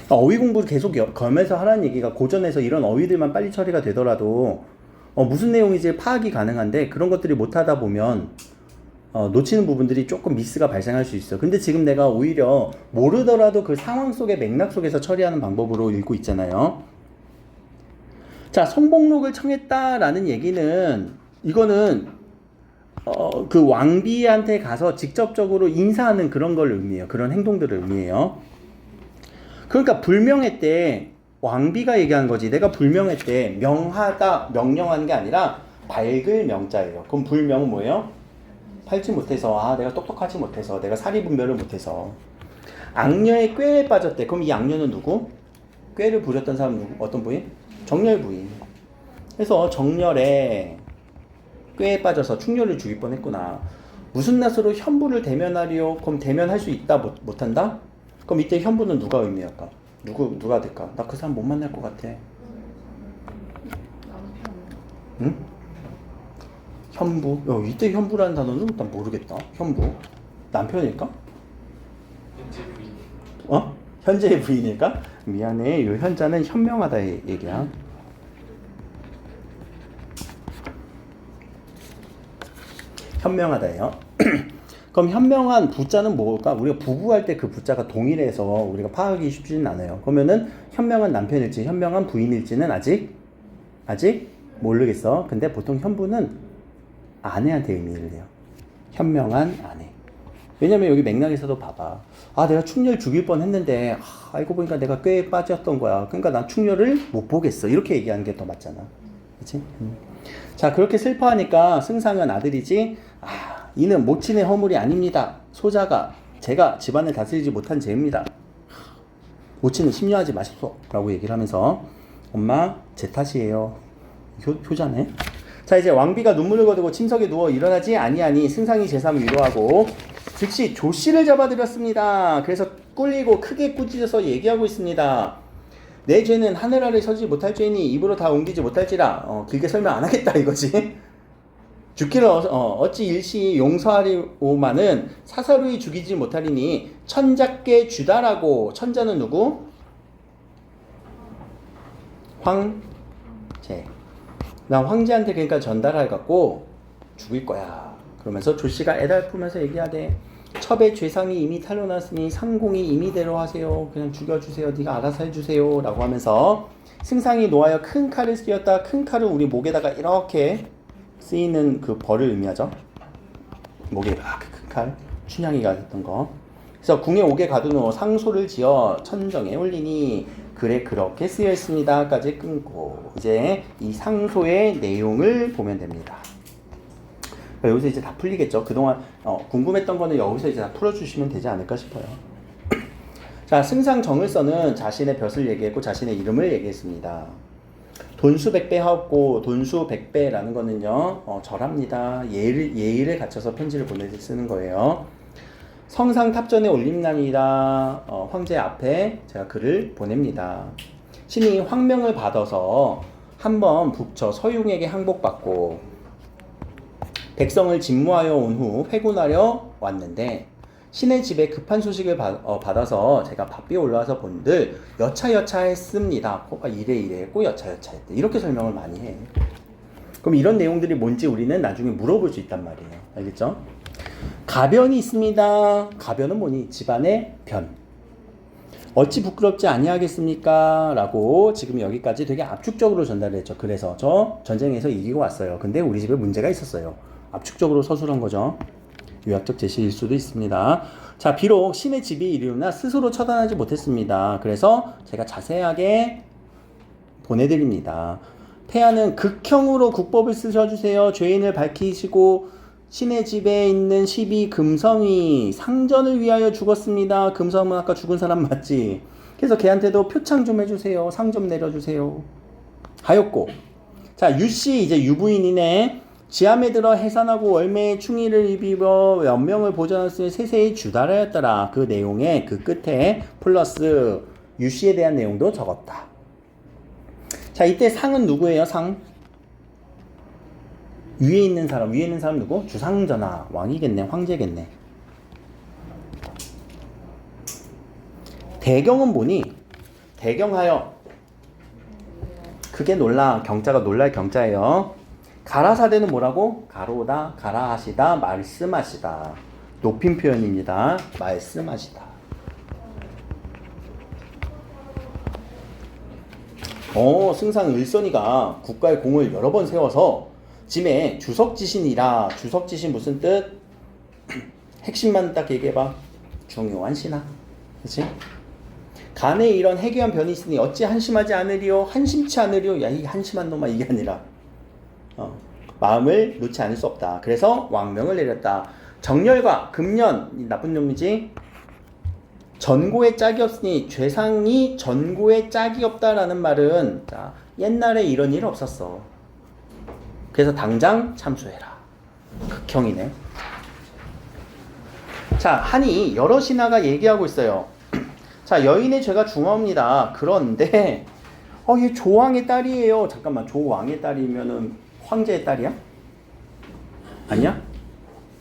어휘 공부를 계속 겸해서 하라는 얘기가 고전에서 이런 어휘들만 빨리 처리가 되더라도 무슨 내용인지 파악이 가능한데 그런 것들이 못하다 보면 놓치는 부분들이 조금 미스가 발생할 수 있어. 근데 지금 내가 오히려 모르더라도 그 상황 속의 맥락 속에서 처리하는 방법으로 읽고 있잖아요. 자, 성복록을 청했다라는 얘기는 이거는 그 왕비한테 가서 직접적으로 인사하는 그런 걸 의미해요. 그런 행동들을 의미해요. 그러니까 불명예 때 왕비가 얘기한 거지. 내가 불명예 때 명하다, 명령하는 게 아니라 밝을 명자예요. 그럼 불명은 뭐예요? 팔지 못해서, 내가 똑똑하지 못해서, 내가 사리분별을 못해서. 악녀의 꾀에 빠졌대. 그럼 이 악녀는 누구? 꾀를 부렸던 사람 누구? 어떤 부인? 정렬 부인. 그래서 정렬에 꾀에 빠져서 충렬을 죽일 뻔했구나. 무슨 낯으로 현부를 대면하리요? 그럼 대면할 수 있다, 못한다? 그럼 이때 현부는 누가 의미할까? 누가 될까? 나 그 사람 못 만날 것 같아. 응? 현부? 이때 현부라는 단어는 일단 모르겠다. 현부. 남편일까? 현재의 부인일까? 미안해. 요 현자는 현명하다의 얘기야. 현명하다예요. 그럼 현명한 부자는 뭘까? 우리가 부부할 때 그 부자가 동일해서 우리가 파악이 쉽지는 않아요. 그러면은 현명한 남편일지 현명한 부인일지는 아직 모르겠어. 근데 보통 현부는 아내한테 의미를 해요. 현명한 아내. 왜냐면 여기 맥락에서도 봐봐. 내가 충렬 죽일 뻔 했는데 알고 보니까 내가 꽤 빠졌던 거야. 그러니까 난 충렬을 못 보겠어. 이렇게 얘기하는 게 더 맞잖아. 그치? 자, 그렇게 슬퍼하니까 승상은 아들이지. 이는 모친의 허물이 아닙니다. 소자가 제가 집안을 다스리지 못한 죄입니다. 모친은 심려하지 마십시오. 라고 얘기를 하면서 엄마 제 탓이에요. 효자네. 자, 이제 왕비가 눈물을 거두고 침석에 누워 일어나지 아니하니 승상이 제삼을 위로하고 즉시 조씨를 잡아들였습니다. 그래서 꿀리고 크게 꾸짖어서 얘기하고 있습니다. 내 죄는 하늘 아래 서지 못할 죄니 입으로 다 옮기지 못할지라. 길게 설명 안 하겠다 이거지. 죽기를 어찌 일시 용서하리오마는 사사로이 죽이지 못하리니 천자께 주다라고. 천자는 누구? 황제. 나 황제한테 그러니까 전달할 같고 죽일 거야. 그러면서 조씨가 애달프면서 얘기하대. 첩의 죄상이 이미 탄로났으니 상공이 임의대로 하세요. 그냥 죽여주세요. 네가 알아서 해주세요. 라고 하면서 승상이 노하여 큰 칼을 쓰였다. 큰 칼은 우리 목에다가 이렇게 쓰이는 그 벌을 의미하죠. 목에 이렇게 큰 칼. 춘향이가 했던 거. 그래서 궁에 옥에 가두어 상소를 지어 천정에 올리니 그래 그렇게 쓰여 있습니다까지 끊고 이제 이 상소의 내용을 보면 됩니다. 여기서 이제 다 풀리겠죠. 그동안 궁금했던 거는 여기서 이제 다 풀어주시면 되지 않을까 싶어요. 자, 승상정을서는 자신의 벼슬 얘기했고 자신의 이름을 얘기했습니다. 돈수백배 하옵고 돈수백배라는 거는요 절합니다. 예의를 갖춰서 편지를 보내서 쓰는 거예요. 성상 탑전에 올림나니이다. 황제 앞에 제가 글을 보냅니다. 신이 황명을 받아서 한번 북처 서용에게 항복받고 백성을 진무하여 온 후 회군하려 왔는데 신의 집에 급한 소식을 받아서 제가 바삐 올라와서 본들 여차여차했습니다. 이래 했고 여차여차했대. 이렇게 설명을 많이 해. 그럼 이런 내용들이 뭔지 우리는 나중에 물어볼 수 있단 말이에요. 알겠죠? 가변이 있습니다. 가변은 뭐니? 집안의 변. 어찌 부끄럽지 아니하겠습니까? 라고 지금 여기까지 되게 압축적으로 전달을 했죠. 그래서 저 전쟁에서 이기고 왔어요. 근데 우리 집에 문제가 있었어요. 압축적으로 서술한 거죠. 요약적 제시일 수도 있습니다. 자, 비록 신의 집이 이르나 스스로 처단하지 못했습니다. 그래서 제가 자세하게 보내드립니다. 폐하는 극형으로 국법을 쓰셔주세요. 죄인을 밝히시고 신의 집에 있는 12 금성이 상전을 위하여 죽었습니다. 금성은 아까 죽은 사람 맞지? 그래서 걔한테도 표창 좀 해주세요. 상 좀 내려주세요. 하였고, 자, 유씨 이제 유부인이네. 지함에 들어 해산하고 월매의 충의를 입어 연명을 보전하였으니 세세히 주달하였더라. 그 내용에 그 끝에 플러스 유씨에 대한 내용도 적었다. 자, 이때 상은 누구예요? 상? 위에 있는 사람 누구? 주상전하, 왕이겠네, 황제겠네. 대경은 뭐니? 대경하여. 그게 놀라, 경자가 놀랄 경자예요. 가라사대는 뭐라고? 가로다, 가라하시다, 말씀하시다. 높임 표현입니다. 말씀하시다. 승상 을선이가 국가의 공을 여러 번 세워서 짐에 주석지신이라. 주석지신 무슨 뜻? 핵심만 딱 얘기해봐. 중요한 신하. 그치? 간에 이런 해괴한 변이 있으니 어찌 한심하지 않으리요? 한심치 않으리요? 야, 이 한심한 놈아, 이게 아니라 마음을 놓지 않을 수 없다. 그래서 왕명을 내렸다. 정렬과 금년, 나쁜 놈이지. 전고에 짝이 없으니 죄상이 전고에 짝이 없다라는 말은, 자, 옛날에 이런 일 없었어. 그래서 당장 참수해라. 극형이네. 자, 하니 여러 신하가 얘기하고 있어요. 자, 여인의 죄가 중하옵니다. 그런데 얘 조왕의 딸이에요. 잠깐만, 조왕의 딸이면은 황제의 딸이야? 아니야?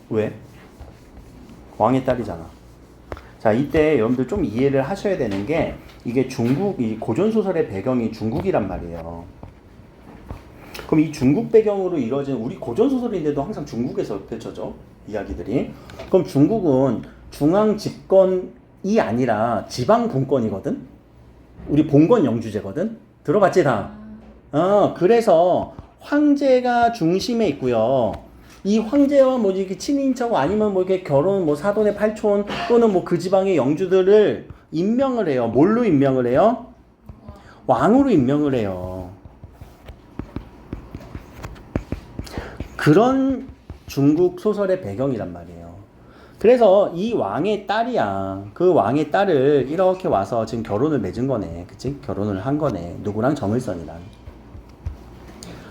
왜? 왕의 딸이잖아. 자, 이때 여러분들 좀 이해를 하셔야 되는 게, 이게 중국, 이 고전소설의 배경이 중국이란 말이에요. 그럼 이 중국 배경으로 이루어진, 우리 고전소설인데도 항상 중국에서 펼쳐져, 이야기들이. 그럼 중국은 중앙 집권이 아니라 지방 분권이거든? 우리 봉건 영주제거든? 들어봤지, 다? 그래서 황제가 중심에 있고요. 이 황제와 뭐 이렇게 친인척 아니면 뭐 이렇게 결혼, 뭐 사돈의 팔촌 또는 뭐 그 지방의 영주들을 임명을 해요. 뭘로 임명을 해요? 왕으로 임명을 해요. 그런 중국 소설의 배경이란 말이에요. 그래서 이 왕의 딸이야. 그 왕의 딸을 이렇게 와서 지금 결혼을 맺은 거네. 그치? 결혼을 한 거네. 누구랑? 정을선이랑.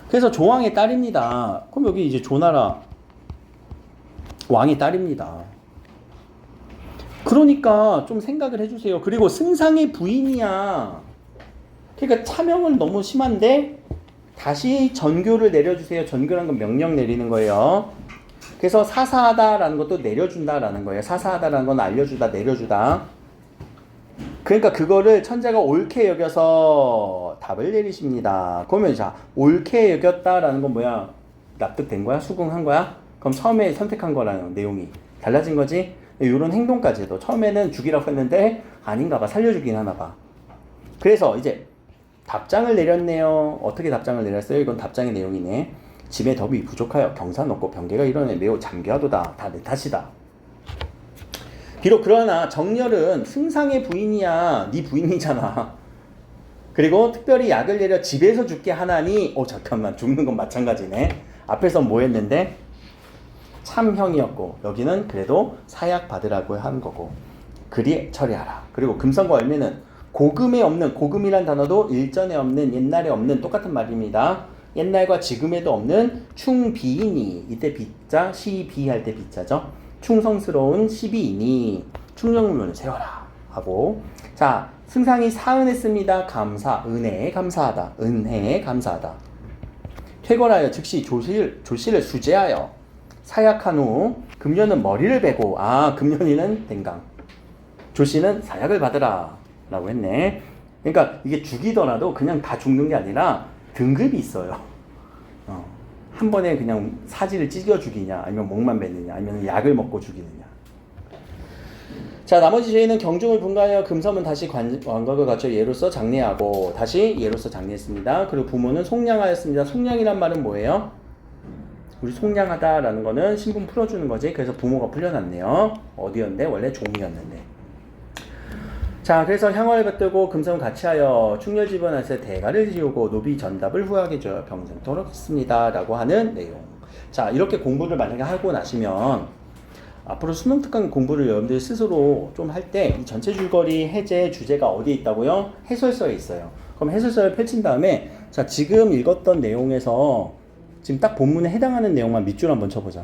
그래서 조왕의 딸입니다. 그럼 여기 이제 조나라 왕의 딸입니다. 그러니까 좀 생각을 해주세요. 그리고 승상의 부인이야. 그러니까 차명은 너무 심한데 다시 전교를 내려주세요. 전교라는 건 명령 내리는 거예요. 그래서 사사하다라는 것도 내려준다라는 거예요. 사사하다라는 건 알려주다, 내려주다. 그러니까 그거를 천자가 옳게 여겨서 답을 내리십니다. 그러면 자, 옳게 여겼다라는 건 뭐야? 납득된 거야? 수긍한 거야? 그럼 처음에 선택한 거랑 내용이 달라진 거지? 이런 행동까지도 처음에는 죽이라고 했는데 아닌가 봐. 살려주긴 하나 봐. 그래서 이제 답장을 내렸네요. 어떻게 답장을 내렸어요? 이건 답장의 내용이네. 집에 덥이 부족하여 경사 높고 병개가 일어내 매우 잠겨하도다. 다 내 탓이다. 비록 그러나 정렬은 승상의 부인이야. 네 부인이잖아. 그리고 특별히 약을 내려 집에서 죽게 하나니 잠깐만 죽는 건 마찬가지네. 앞에서 뭐 했는데 참형이었고 여기는 그래도 사약 받으라고 한 거고 그리 처리하라. 그리고 금성과 열매는 고금에 없는, 고금이란 단어도 일전에 없는, 옛날에 없는 똑같은 말입니다. 옛날과 지금에도 없는 충비이니, 이때 비자 시비 할 때 비자죠. 충성스러운 시비이니 충정문을 세워라 하고, 자 승상이 사은했습니다. 감사, 은혜에 감사하다. 은혜에 감사하다. 퇴거하여 즉시 조씨를 수제하여 사약한 후 금년은 머리를 베고, 금년이는 댕강, 조씨는 사약을 받으라 라고 했네. 그러니까 이게 죽이더라도 그냥 다 죽는 게 아니라 등급이 있어요. 한 번에 그냥 사지를 찢어 죽이냐, 아니면 목만 뱉느냐, 아니면 약을 먹고 죽이느냐. 자, 나머지 죄인은 경중을 분가하여 금섬은 다시 완곽을 갖춰 예로서 장례하고, 다시 예로서 장례했습니다. 그리고 부모는 속량하였습니다. 속량이란 말은 뭐예요? 우리 속량하다라는 거는 신분 풀어주는 거지. 그래서 부모가 풀려났네요. 어디였는데? 원래 종이었는데. 자, 그래서 향화를 받들고 금성을 같이 하여 충렬 집어넣어서 대가를 지우고 노비 전답을 후하게 줘요. 평생토록 했습니다 라고 하는 내용. 자, 이렇게 공부를 만약에 하고 나시면 앞으로 수능 특강 공부를 여러분들이 스스로 좀 할 때 이 전체 줄거리 해제 주제가 어디에 있다고요? 해설서에 있어요. 그럼 해설서를 펼친 다음에, 자, 지금 읽었던 내용에서 지금 딱 본문에 해당하는 내용만 밑줄 한번 쳐보자.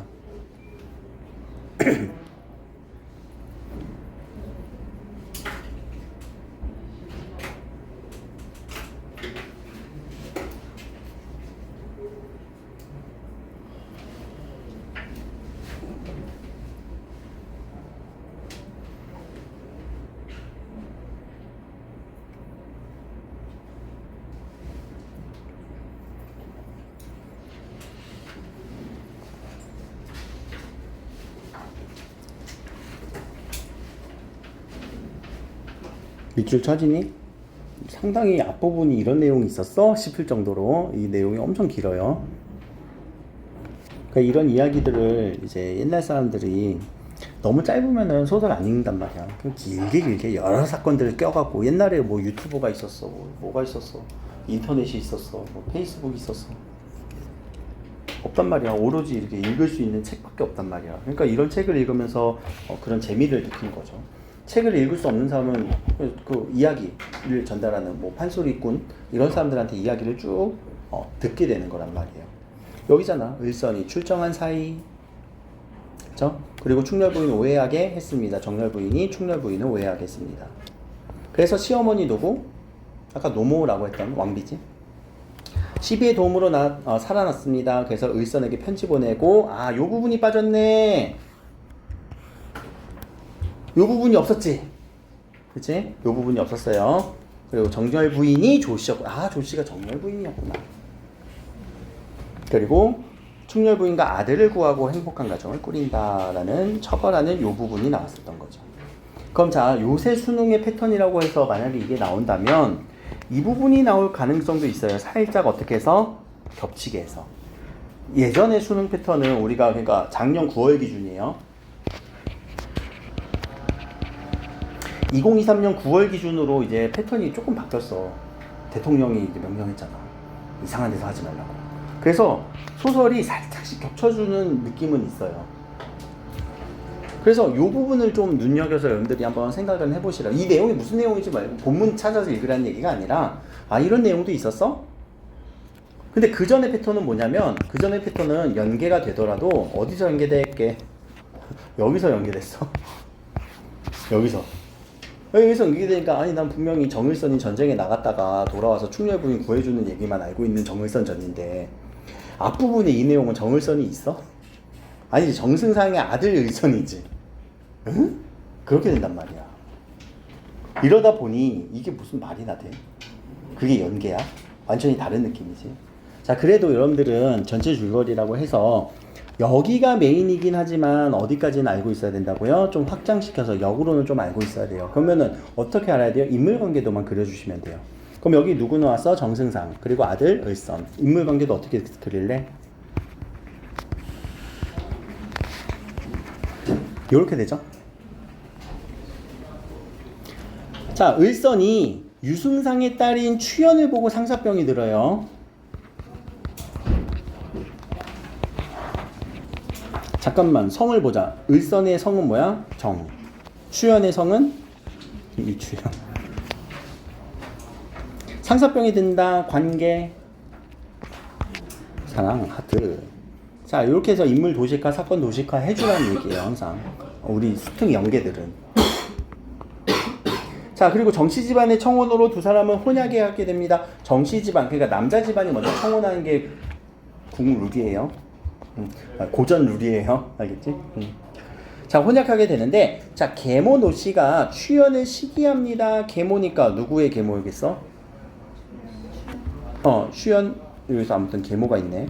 밑줄 쳐지니? 상당히 앞부분이 이런 내용이 있었어? 싶을 정도로 이 내용이 엄청 길어요. 그러니까 이런 이야기들을 이제 옛날 사람들이 너무 짧으면은 소설 안 읽는단 말이야. 그럼 길게 여러 사건들을 껴갖고, 옛날에 뭐 유튜브가 있었어, 뭐가 있었어, 인터넷이 있었어, 뭐 페이스북이 있었어, 없단 말이야. 오로지 이렇게 읽을 수 있는 책밖에 없단 말이야. 그러니까 이런 책을 읽으면서 그런 재미를 느끼는 거죠. 책을 읽을 수 없는 사람은 그 이야기를 전달하는 뭐 판소리꾼 이런 사람들한테 이야기를 쭉 듣게 되는 거란 말이에요. 여기잖아. 을선이 출정한 사이, 그렇죠? 그리고 충렬부인 오해하게 했습니다. 정렬부인이 충렬부인을 오해하게 했습니다. 그래서 시어머니 누구? 아까 노모라고 했던 왕비지. 시비의 도움으로 살아났습니다. 그래서 을선에게 편지 보내고, 요 부분이 빠졌네. 요 부분이 없었지. 그치? 요 부분이 없었어요. 그리고 정렬 부인이 조씨였고, 조씨가 정렬 부인이었구나. 그리고 충렬 부인과 아들을 구하고 행복한 가정을 꾸린다라는 처벌하는 요 부분이 나왔었던 거죠. 그럼 자, 요새 수능의 패턴이라고 해서 만약에 이게 나온다면 이 부분이 나올 가능성도 있어요. 살짝 어떻게 해서 겹치게 해서. 예전의 수능 패턴은 우리가 그러니까 작년 9월 기준이에요. 2023년 9월 기준으로 이제 패턴이 조금 바뀌었어. 대통령이 이제 명령했잖아. 이상한 데서 하지 말라고. 그래서 소설이 살짝씩 겹쳐주는 느낌은 있어요. 그래서 이 부분을 좀 눈여겨서 여러분들이 한번 생각을 해보시라. 이 내용이 무슨 내용인지 말고 본문 찾아서 읽으라는 얘기가 아니라, 이런 내용도 있었어? 근데 그 전의 패턴은 뭐냐면, 그 전의 패턴은 연계가 되더라도 어디서 연계될게? 여기서 연계됐어. 여기서 연계되니까, 난 분명히 정일선이 전쟁에 나갔다가 돌아와서 충렬부인 구해주는 얘기만 알고 있는 정일선 전인데 앞부분에 이 내용은 정일선이 있어? 아니지, 정승상의 아들 일선이지. 응? 그렇게 된단 말이야. 이러다 보니 이게 무슨 말이나 돼? 그게 연계야? 완전히 다른 느낌이지. 자, 그래도 여러분들은 전체 줄거리라고 해서 여기가 메인이긴 하지만 어디까지는 알고 있어야 된다고요? 좀 확장시켜서 역으로는 좀 알고 있어야 돼요. 그러면은 어떻게 알아야 돼요? 인물관계도만 그려주시면 돼요. 그럼 여기 누구 나왔어? 정승상. 그리고 아들 을선. 인물관계도 어떻게 그릴래? 이렇게 되죠. 자, 을선이 유승상의 딸인 추연을 보고 상사병이 들어요. 잠깐만, 성을 보자. 을선의 성은 뭐야? 정. 추연의 성은 이추연. 상사병이 든다. 관계. 사랑. 하트. 자, 이렇게 해서 인물 도식화, 사건 도식화 해주라는 얘기예요. 항상 우리 수특 연계들은. 자, 그리고 정씨 집안의 청혼으로 두 사람은 혼약에 하게 됩니다. 정씨 집안, 그러니까 남자 집안이 먼저 청혼하는 게 국룰이에요. 고전 룰이에요. 알겠지? 자, 혼약하게 되는데, 자, 계모 노씨가 추연을 시기합니다. 계모니까 누구의 계모이겠어? 추연, 여기서 아무튼 계모가 있네.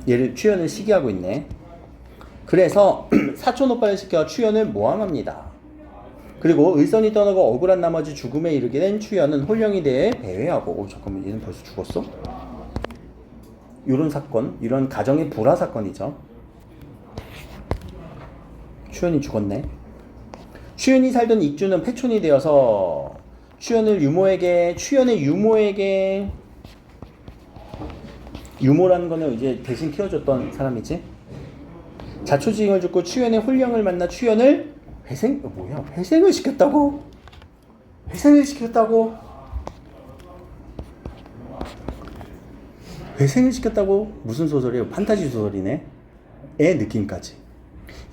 얘를 추연을 시기하고 있네. 그래서 사촌 오빠를 시켜 추연을 모함합니다. 그리고 을선이 떠나고 억울한 나머지 죽음에 이르게 된 추연은 홀령이 대해 배회하고, 잠깐만, 얘는 벌써 죽었어? 이런 사건, 이런 가정의 불화 사건이죠. 추연이 죽었네. 추연이 살던 익주는 패촌이 되어서 추연의 유모에게 유모라는 거는 이제 대신 키워줬던 사람이지. 자초지종을 죽고 추연의 홀령을 만나 추연을 회생을 시켰다고? 회생을 시켰다고? 무슨 소설이에요? 판타지 소설이네. 의 느낌까지.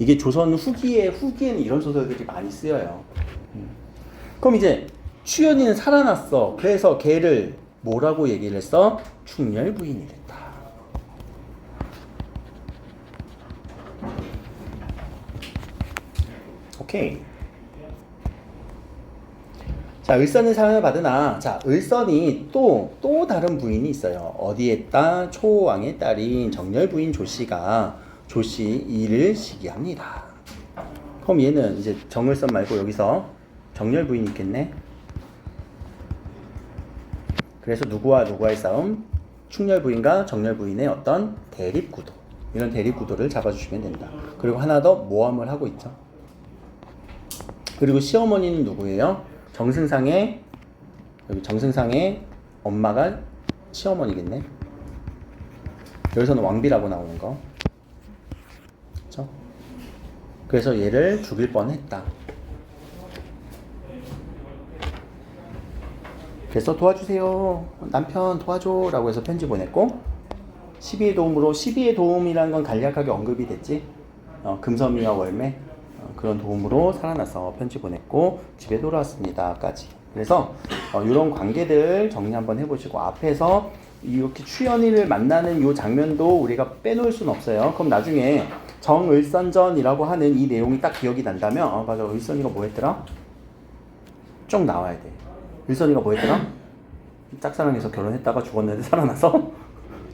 이게 조선 후기에는 이런 소설들이 많이 쓰여요. 그럼 이제 추연이는 살아났어. 그래서 걔를 뭐라고 얘기를 했어? 충렬 부인이 됐다. 오케이. 자, 을선은 사랑을 받으나, 자, 을선이 또 다른 부인이 있어요. 어디에 있다? 초왕의 딸인 정렬 부인 조씨가 조씨 일을 시기합니다. 그럼 얘는 이제 정을선 말고 여기서 정렬 부인이 있겠네. 그래서 누구와의 싸움? 충렬 부인과 정렬 부인의 어떤 대립구도. 이런 대립구도를 잡아주시면 된다. 그리고 하나 더 모함을 하고 있죠. 그리고 시어머니는 누구예요? 정승상의 엄마가 시어머니겠네. 여기서는 왕비라고 나오는 거. 그렇죠? 그래서 얘를 죽일 뻔했다. 그래서 도와주세요. 남편 도와줘. 라고 해서 편지 보냈고, 12의 도움이라는 건 간략하게 언급이 됐지. 금섬이와 월매. 그런 도움으로 살아나서 편지 보냈고 집에 돌아왔습니다. 까지. 그래서 이런 관계들 정리 한번 해보시고, 앞에서 이렇게 추연이를 만나는 이 장면도 우리가 빼놓을 수는 없어요. 그럼 나중에 정을선전이라고 하는 이 내용이 딱 기억이 난다면, 맞아, 을선이가 뭐 했더라? 쭉 나와야 돼. 을선이가 뭐 했더라? 짝사랑해서 결혼했다가 죽었는데 살아나서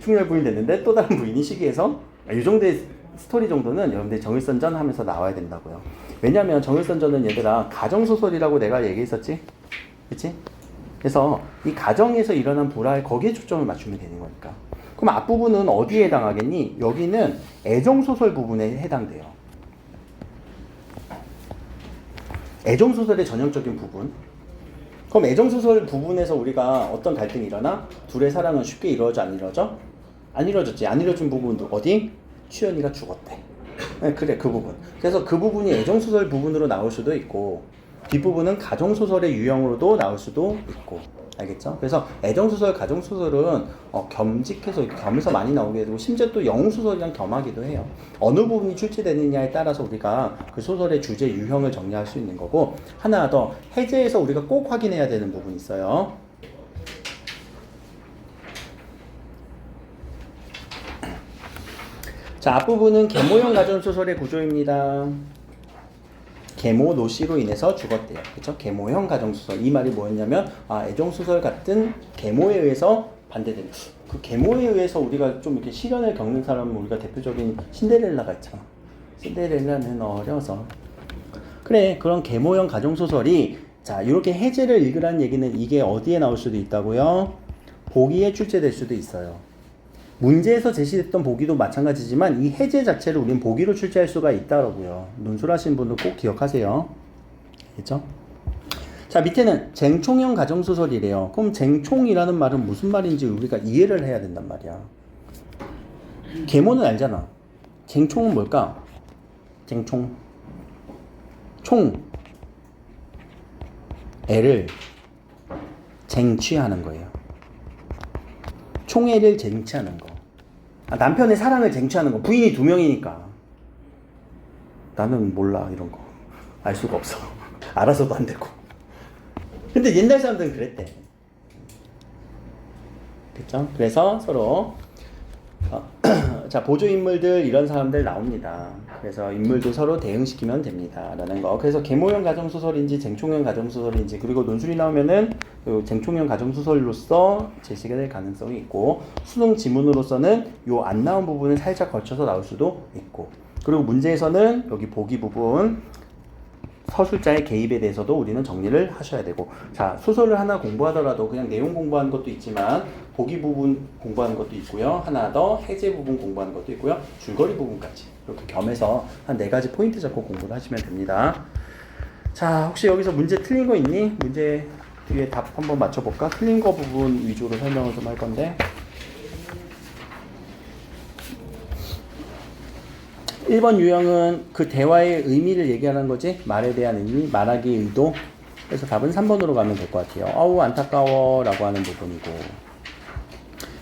충렬 부인 됐는데 또 다른 부인이 시기해서, 이 정도의 스토리 정도는 여러분들 정일선전 하면서 나와야 된다고요. 왜냐면 정일선전은 얘들아 가정소설이라고 내가 얘기했었지? 그치? 그래서 이 가정에서 일어난 불화에 거기에 초점을 맞추면 되는 거니까. 그럼 앞부분은 어디에 해당하겠니? 여기는 애정소설 부분에 해당돼요. 애정소설의 전형적인 부분. 그럼 애정소설 부분에서 우리가 어떤 갈등이 일어나? 둘의 사랑은 쉽게 이루어져 안 이루어져? 안 이루어졌지. 안 이루어진 부분도 어디? 추연이가 죽었대. 네, 그래, 그 부분. 그래서 그 부분이 애정소설 부분으로 나올 수도 있고, 뒷부분은 가정소설의 유형으로도 나올 수도 있고. 알겠죠? 그래서 애정소설, 가정소설은 겸직해서 겸해서 많이 나오게 되고, 심지어 또 영웅소설이랑 겸하기도 해요. 어느 부분이 출제되느냐에 따라서 우리가 그 소설의 주제 유형을 정리할 수 있는 거고, 하나 더 해제에서 우리가 꼭 확인해야 되는 부분이 있어요. 자, 앞부분은 계모형 가정소설의 구조입니다. 계모 노씨로 인해서 죽었대요. 그렇죠? 계모형 가정소설. 이 말이 뭐였냐면 애정소설 같은 계모에 의해서 반대되는. 그 계모에 의해서 우리가 좀 이렇게 시련을 겪는 사람은 우리가 대표적인 신데렐라가 있잖아. 신데렐라는 어려서. 그래, 그런 계모형 가정소설이 자 이렇게 해제를 읽으라는 얘기는 이게 어디에 나올 수도 있다고요? 보기에 출제될 수도 있어요. 문제에서 제시됐던 보기도 마찬가지지만 이 해제 자체를 우린 보기로 출제할 수가 있다라고요. 논술하시는 분들 꼭 기억하세요. 알겠죠? 자, 밑에는 쟁총형 가정소설이래요. 그럼 쟁총이라는 말은 무슨 말인지 우리가 이해를 해야 된단 말이야. 계모는 알잖아. 쟁총은 뭘까? 쟁총. 총. 애를 쟁취하는 거예요. 총애를 쟁취하는 거. 남편의 사랑을 쟁취하는 거. 부인이 2명이니까. 나는 몰라 이런 거. 알 수가 없어. 알아서도 안 되고. 근데 옛날 사람들은 그랬대. 그렇죠? 그래서 서로 자 보조 인물들 이런 사람들 나옵니다. 그래서 인물도 서로 대응시키면 됩니다. 라는 거. 그래서 계모형 가정소설인지 쟁총형 가정소설인지 그리고 논술이 나오면은 그 쟁총형 가정소설로서 제시가 될 가능성이 있고 수능 지문으로서는 요 안 나온 부분을 살짝 거쳐서 나올 수도 있고 그리고 문제에서는 여기 보기 부분 서술자의 개입에 대해서도 우리는 정리를 하셔야 되고 자 소설을 하나 공부하더라도 그냥 내용 공부하는 것도 있지만 보기 부분 공부하는 것도 있고요 하나 더 해제 부분 공부하는 것도 있고요 줄거리 부분까지 이렇게 겸해서 한 4가지 포인트 잡고 공부를 하시면 됩니다. 자 혹시 여기서 문제 틀린 거 있니? 문제 뒤에 답 한번 맞춰볼까? 틀린 거 부분 위주로 설명을 좀 할 건데 1번 유형은 그 대화의 의미를 얘기하는 거지 말에 대한 의미, 말하기의 의도 그래서 답은 3번으로 가면 될 것 같아요. 어우 안타까워 라고 하는 부분이고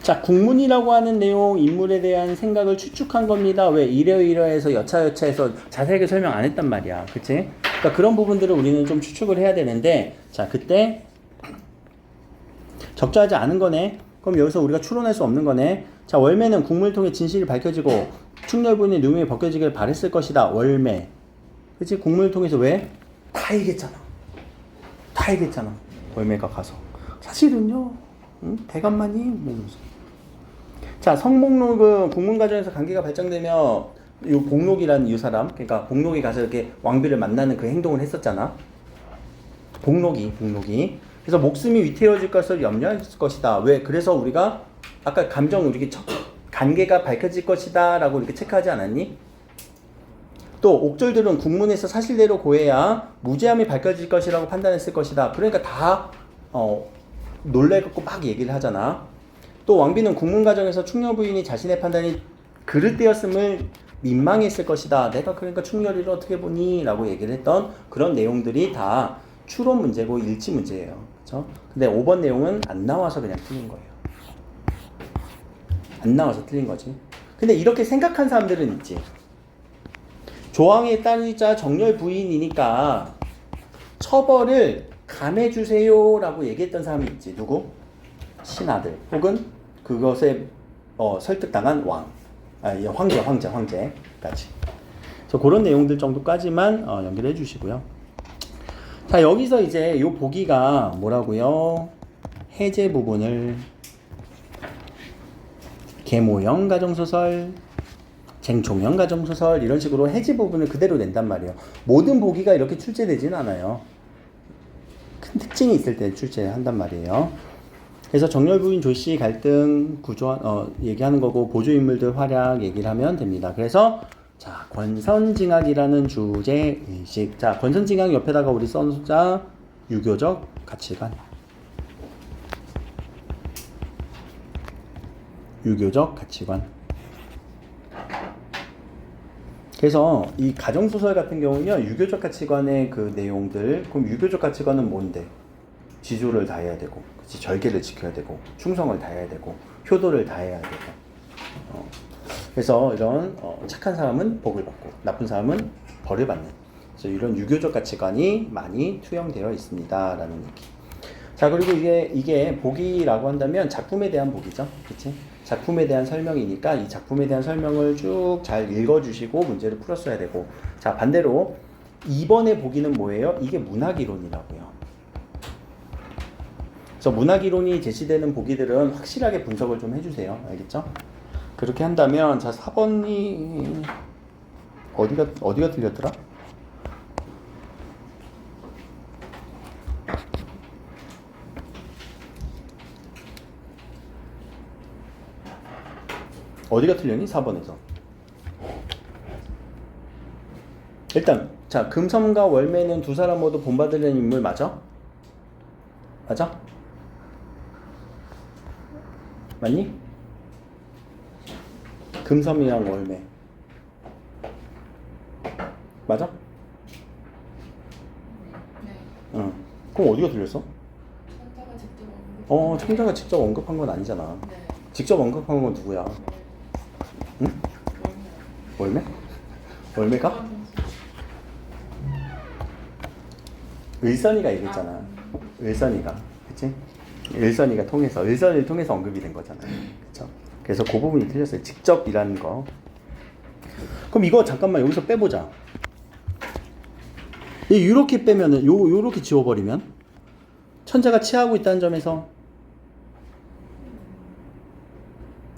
자 국문이라고 하는 내용 인물에 대한 생각을 추측한 겁니다. 왜? 이러이러해서 여차여차해서 자세하게 설명 안 했단 말이야. 그치? 그러니까 그런 부분들을 우리는 좀 추측을 해야 되는데 자 그때 적절하지 않은 거네. 그럼 여기서 우리가 추론할 수 없는 거네. 자 월매는 국문을 통해 진실이 밝혀지고 충렬부인의 누명이 벗겨지길 바랬을 것이다. 월매. 그치? 국문을 통해서 왜? 다 얘기했잖아. 다 얘기했잖아. 월매가 가서. 사실은요. 응? 대감만이 이러면서. 자 성목록은 국문과정에서 관계가 발전되며 요 복록이라는 이 사람 그러니까 복록이 가서 이렇게 왕비를 만나는 그 행동을 했었잖아. 복록이 그래서 목숨이 위태워질 것을 염려했을 것이다. 왜? 그래서 우리가 아까 감정 우리 관계가 밝혀질 것이다 라고 이렇게 체크하지 않았니? 또 옥졸들은 국문에서 사실대로 고해야 무죄함이 밝혀질 것이라고 판단했을 것이다. 그러니까 다 놀래갖고 막 얘기를 하잖아. 또 왕비는 국문 과정에서 충렬 부인이 자신의 판단이 그릇되었음을 민망했을 것이다. 내가 그러니까 충렬이를 어떻게 보니? 라고 얘기를 했던 그런 내용들이 다 추론 문제고 일치 문제예요. 그렇죠? 근데 5번 내용은 안 나와서 그냥 틀린 거예요. 안 나와서 틀린 거지. 근데 이렇게 생각한 사람들은 있지. 조항에 따르자 정렬 부인이니까 처벌을 감해주세요 라고 얘기했던 사람이 있지. 누구? 신하들 혹은 그것에 설득당한 황제까지. 그래서 그런 내용들 정도까지만 연결해 주시고요. 자 여기서 이제 요 보기가 뭐라고요? 해제 부분을 계모형 가정소설, 쟁총형 가정소설 이런 식으로 해제 부분을 그대로 낸단 말이에요. 모든 보기가 이렇게 출제되지는 않아요. 큰 특징이 있을 때 출제한단 말이에요. 그래서 정렬부인 조씨 갈등 구조 얘기하는 거고 보조인물들 활약 얘기를 하면 됩니다. 그래서 자 권선징악이라는 주제 의식. 자 권선징악 옆에다가 우리 써놓자 유교적 가치관. 유교적 가치관. 그래서 이 가정소설 같은 경우는요 유교적 가치관의 그 내용들 그럼 유교적 가치관은 뭔데? 지조를 다해야 되고 그치? 절개를 지켜야 되고 충성을 다해야 되고 효도를 다해야 되고 그래서 이런 착한 사람은 복을 받고 나쁜 사람은 벌을 받는 그래서 이런 유교적 가치관이 많이 투영되어 있습니다 라는 얘기. 자 그리고 이게 복이라고 한다면 작품에 대한 복이죠. 그치? 작품에 대한 설명이니까 이 작품에 대한 설명을 쭉 잘 읽어주시고 문제를 풀었어야 되고 자 반대로 2번의 보기는 뭐예요? 이게 문학이론이라고요. 그래서 문학이론이 제시되는 보기들은 확실하게 분석을 좀 해주세요. 알겠죠? 그렇게 한다면 자 4번이 어디가 틀렸더라? 어디가 틀렸니? 4번에서. 일단 자 금섬과 월매는 두 사람 모두 본받으려는 인물 맞아? 맞아? 맞니? 금섬이랑 월매 맞아? 네. 응. 그럼 어디가 틀렸어? 천자가 직접 언급. 청자가 직접 언급한 건 아니잖아. 네. 직접 언급한 건 누구야? 응? 월매? 월매가? 을선이가 얘기했잖아. 을선이가. 그치? 을선이가 통해서, 을선을 통해서 언급이 된 거잖아. 그쵸? 그래서 그 부분이 틀렸어요. 직접이라는 거. 그럼 이거 잠깐만 여기서 빼보자. 이렇게 빼면은, 요렇게 지워버리면, 천자가 취하고 있다는 점에서,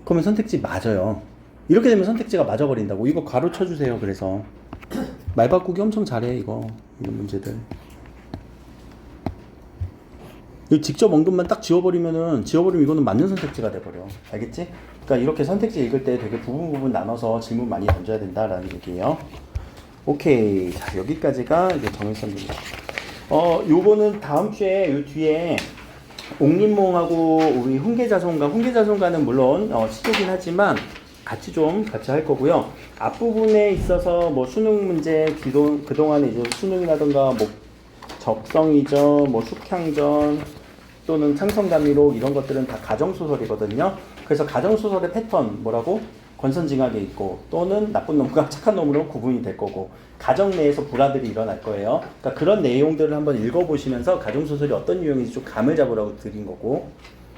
그러면 선택지 맞아요. 이렇게 되면 선택지가 맞아버린다고. 이거 가로 쳐주세요. 그래서. 말 바꾸기 엄청 잘해, 이런 문제들. 직접 언급만 딱 지워버리면 이거는 맞는 선택지가 돼버려. 알겠지? 그러니까 이렇게 선택지 읽을 때 되게 부분 나눠서 질문 많이 던져야 된다라는 얘기예요. 오케이. 자, 여기까지가 이제 정일선입니다. 요거는 다음 주에 요 뒤에 옥림몽하고 우리 훈계자손가는 물론 시조긴 하지만 같이 할 거고요. 앞부분에 있어서 뭐 수능 문제 그동안에 이제 수능이라든가 뭐 적성이전, 뭐 숙향전 또는 창성감미록 이런 것들은 다 가정소설이거든요. 그래서 가정소설의 패턴 뭐라고? 권선징악에 있고 또는 나쁜 놈과 착한 놈으로 구분이 될 거고 가정 내에서 불화들이 일어날 거예요. 그러니까 그런 내용들을 한번 읽어보시면서 가정소설이 어떤 유형인지 좀 감을 잡으라고 드린 거고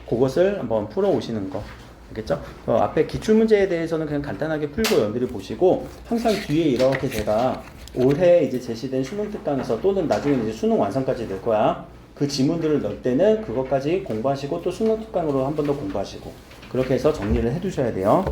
그것을 한번 풀어오시는 거. 알겠죠? 앞에 기출문제에 대해서는 그냥 간단하게 풀고 연비를 보시고 항상 뒤에 이렇게 제가 올해 이제 제시된 수능 특강에서 또는 나중에 이제 수능 완성까지 될 거야. 그 지문들을 넣을 때는 그것까지 공부하시고 또 수능 특강으로 한 번 더 공부하시고 그렇게 해서 정리를 해 두셔야 돼요.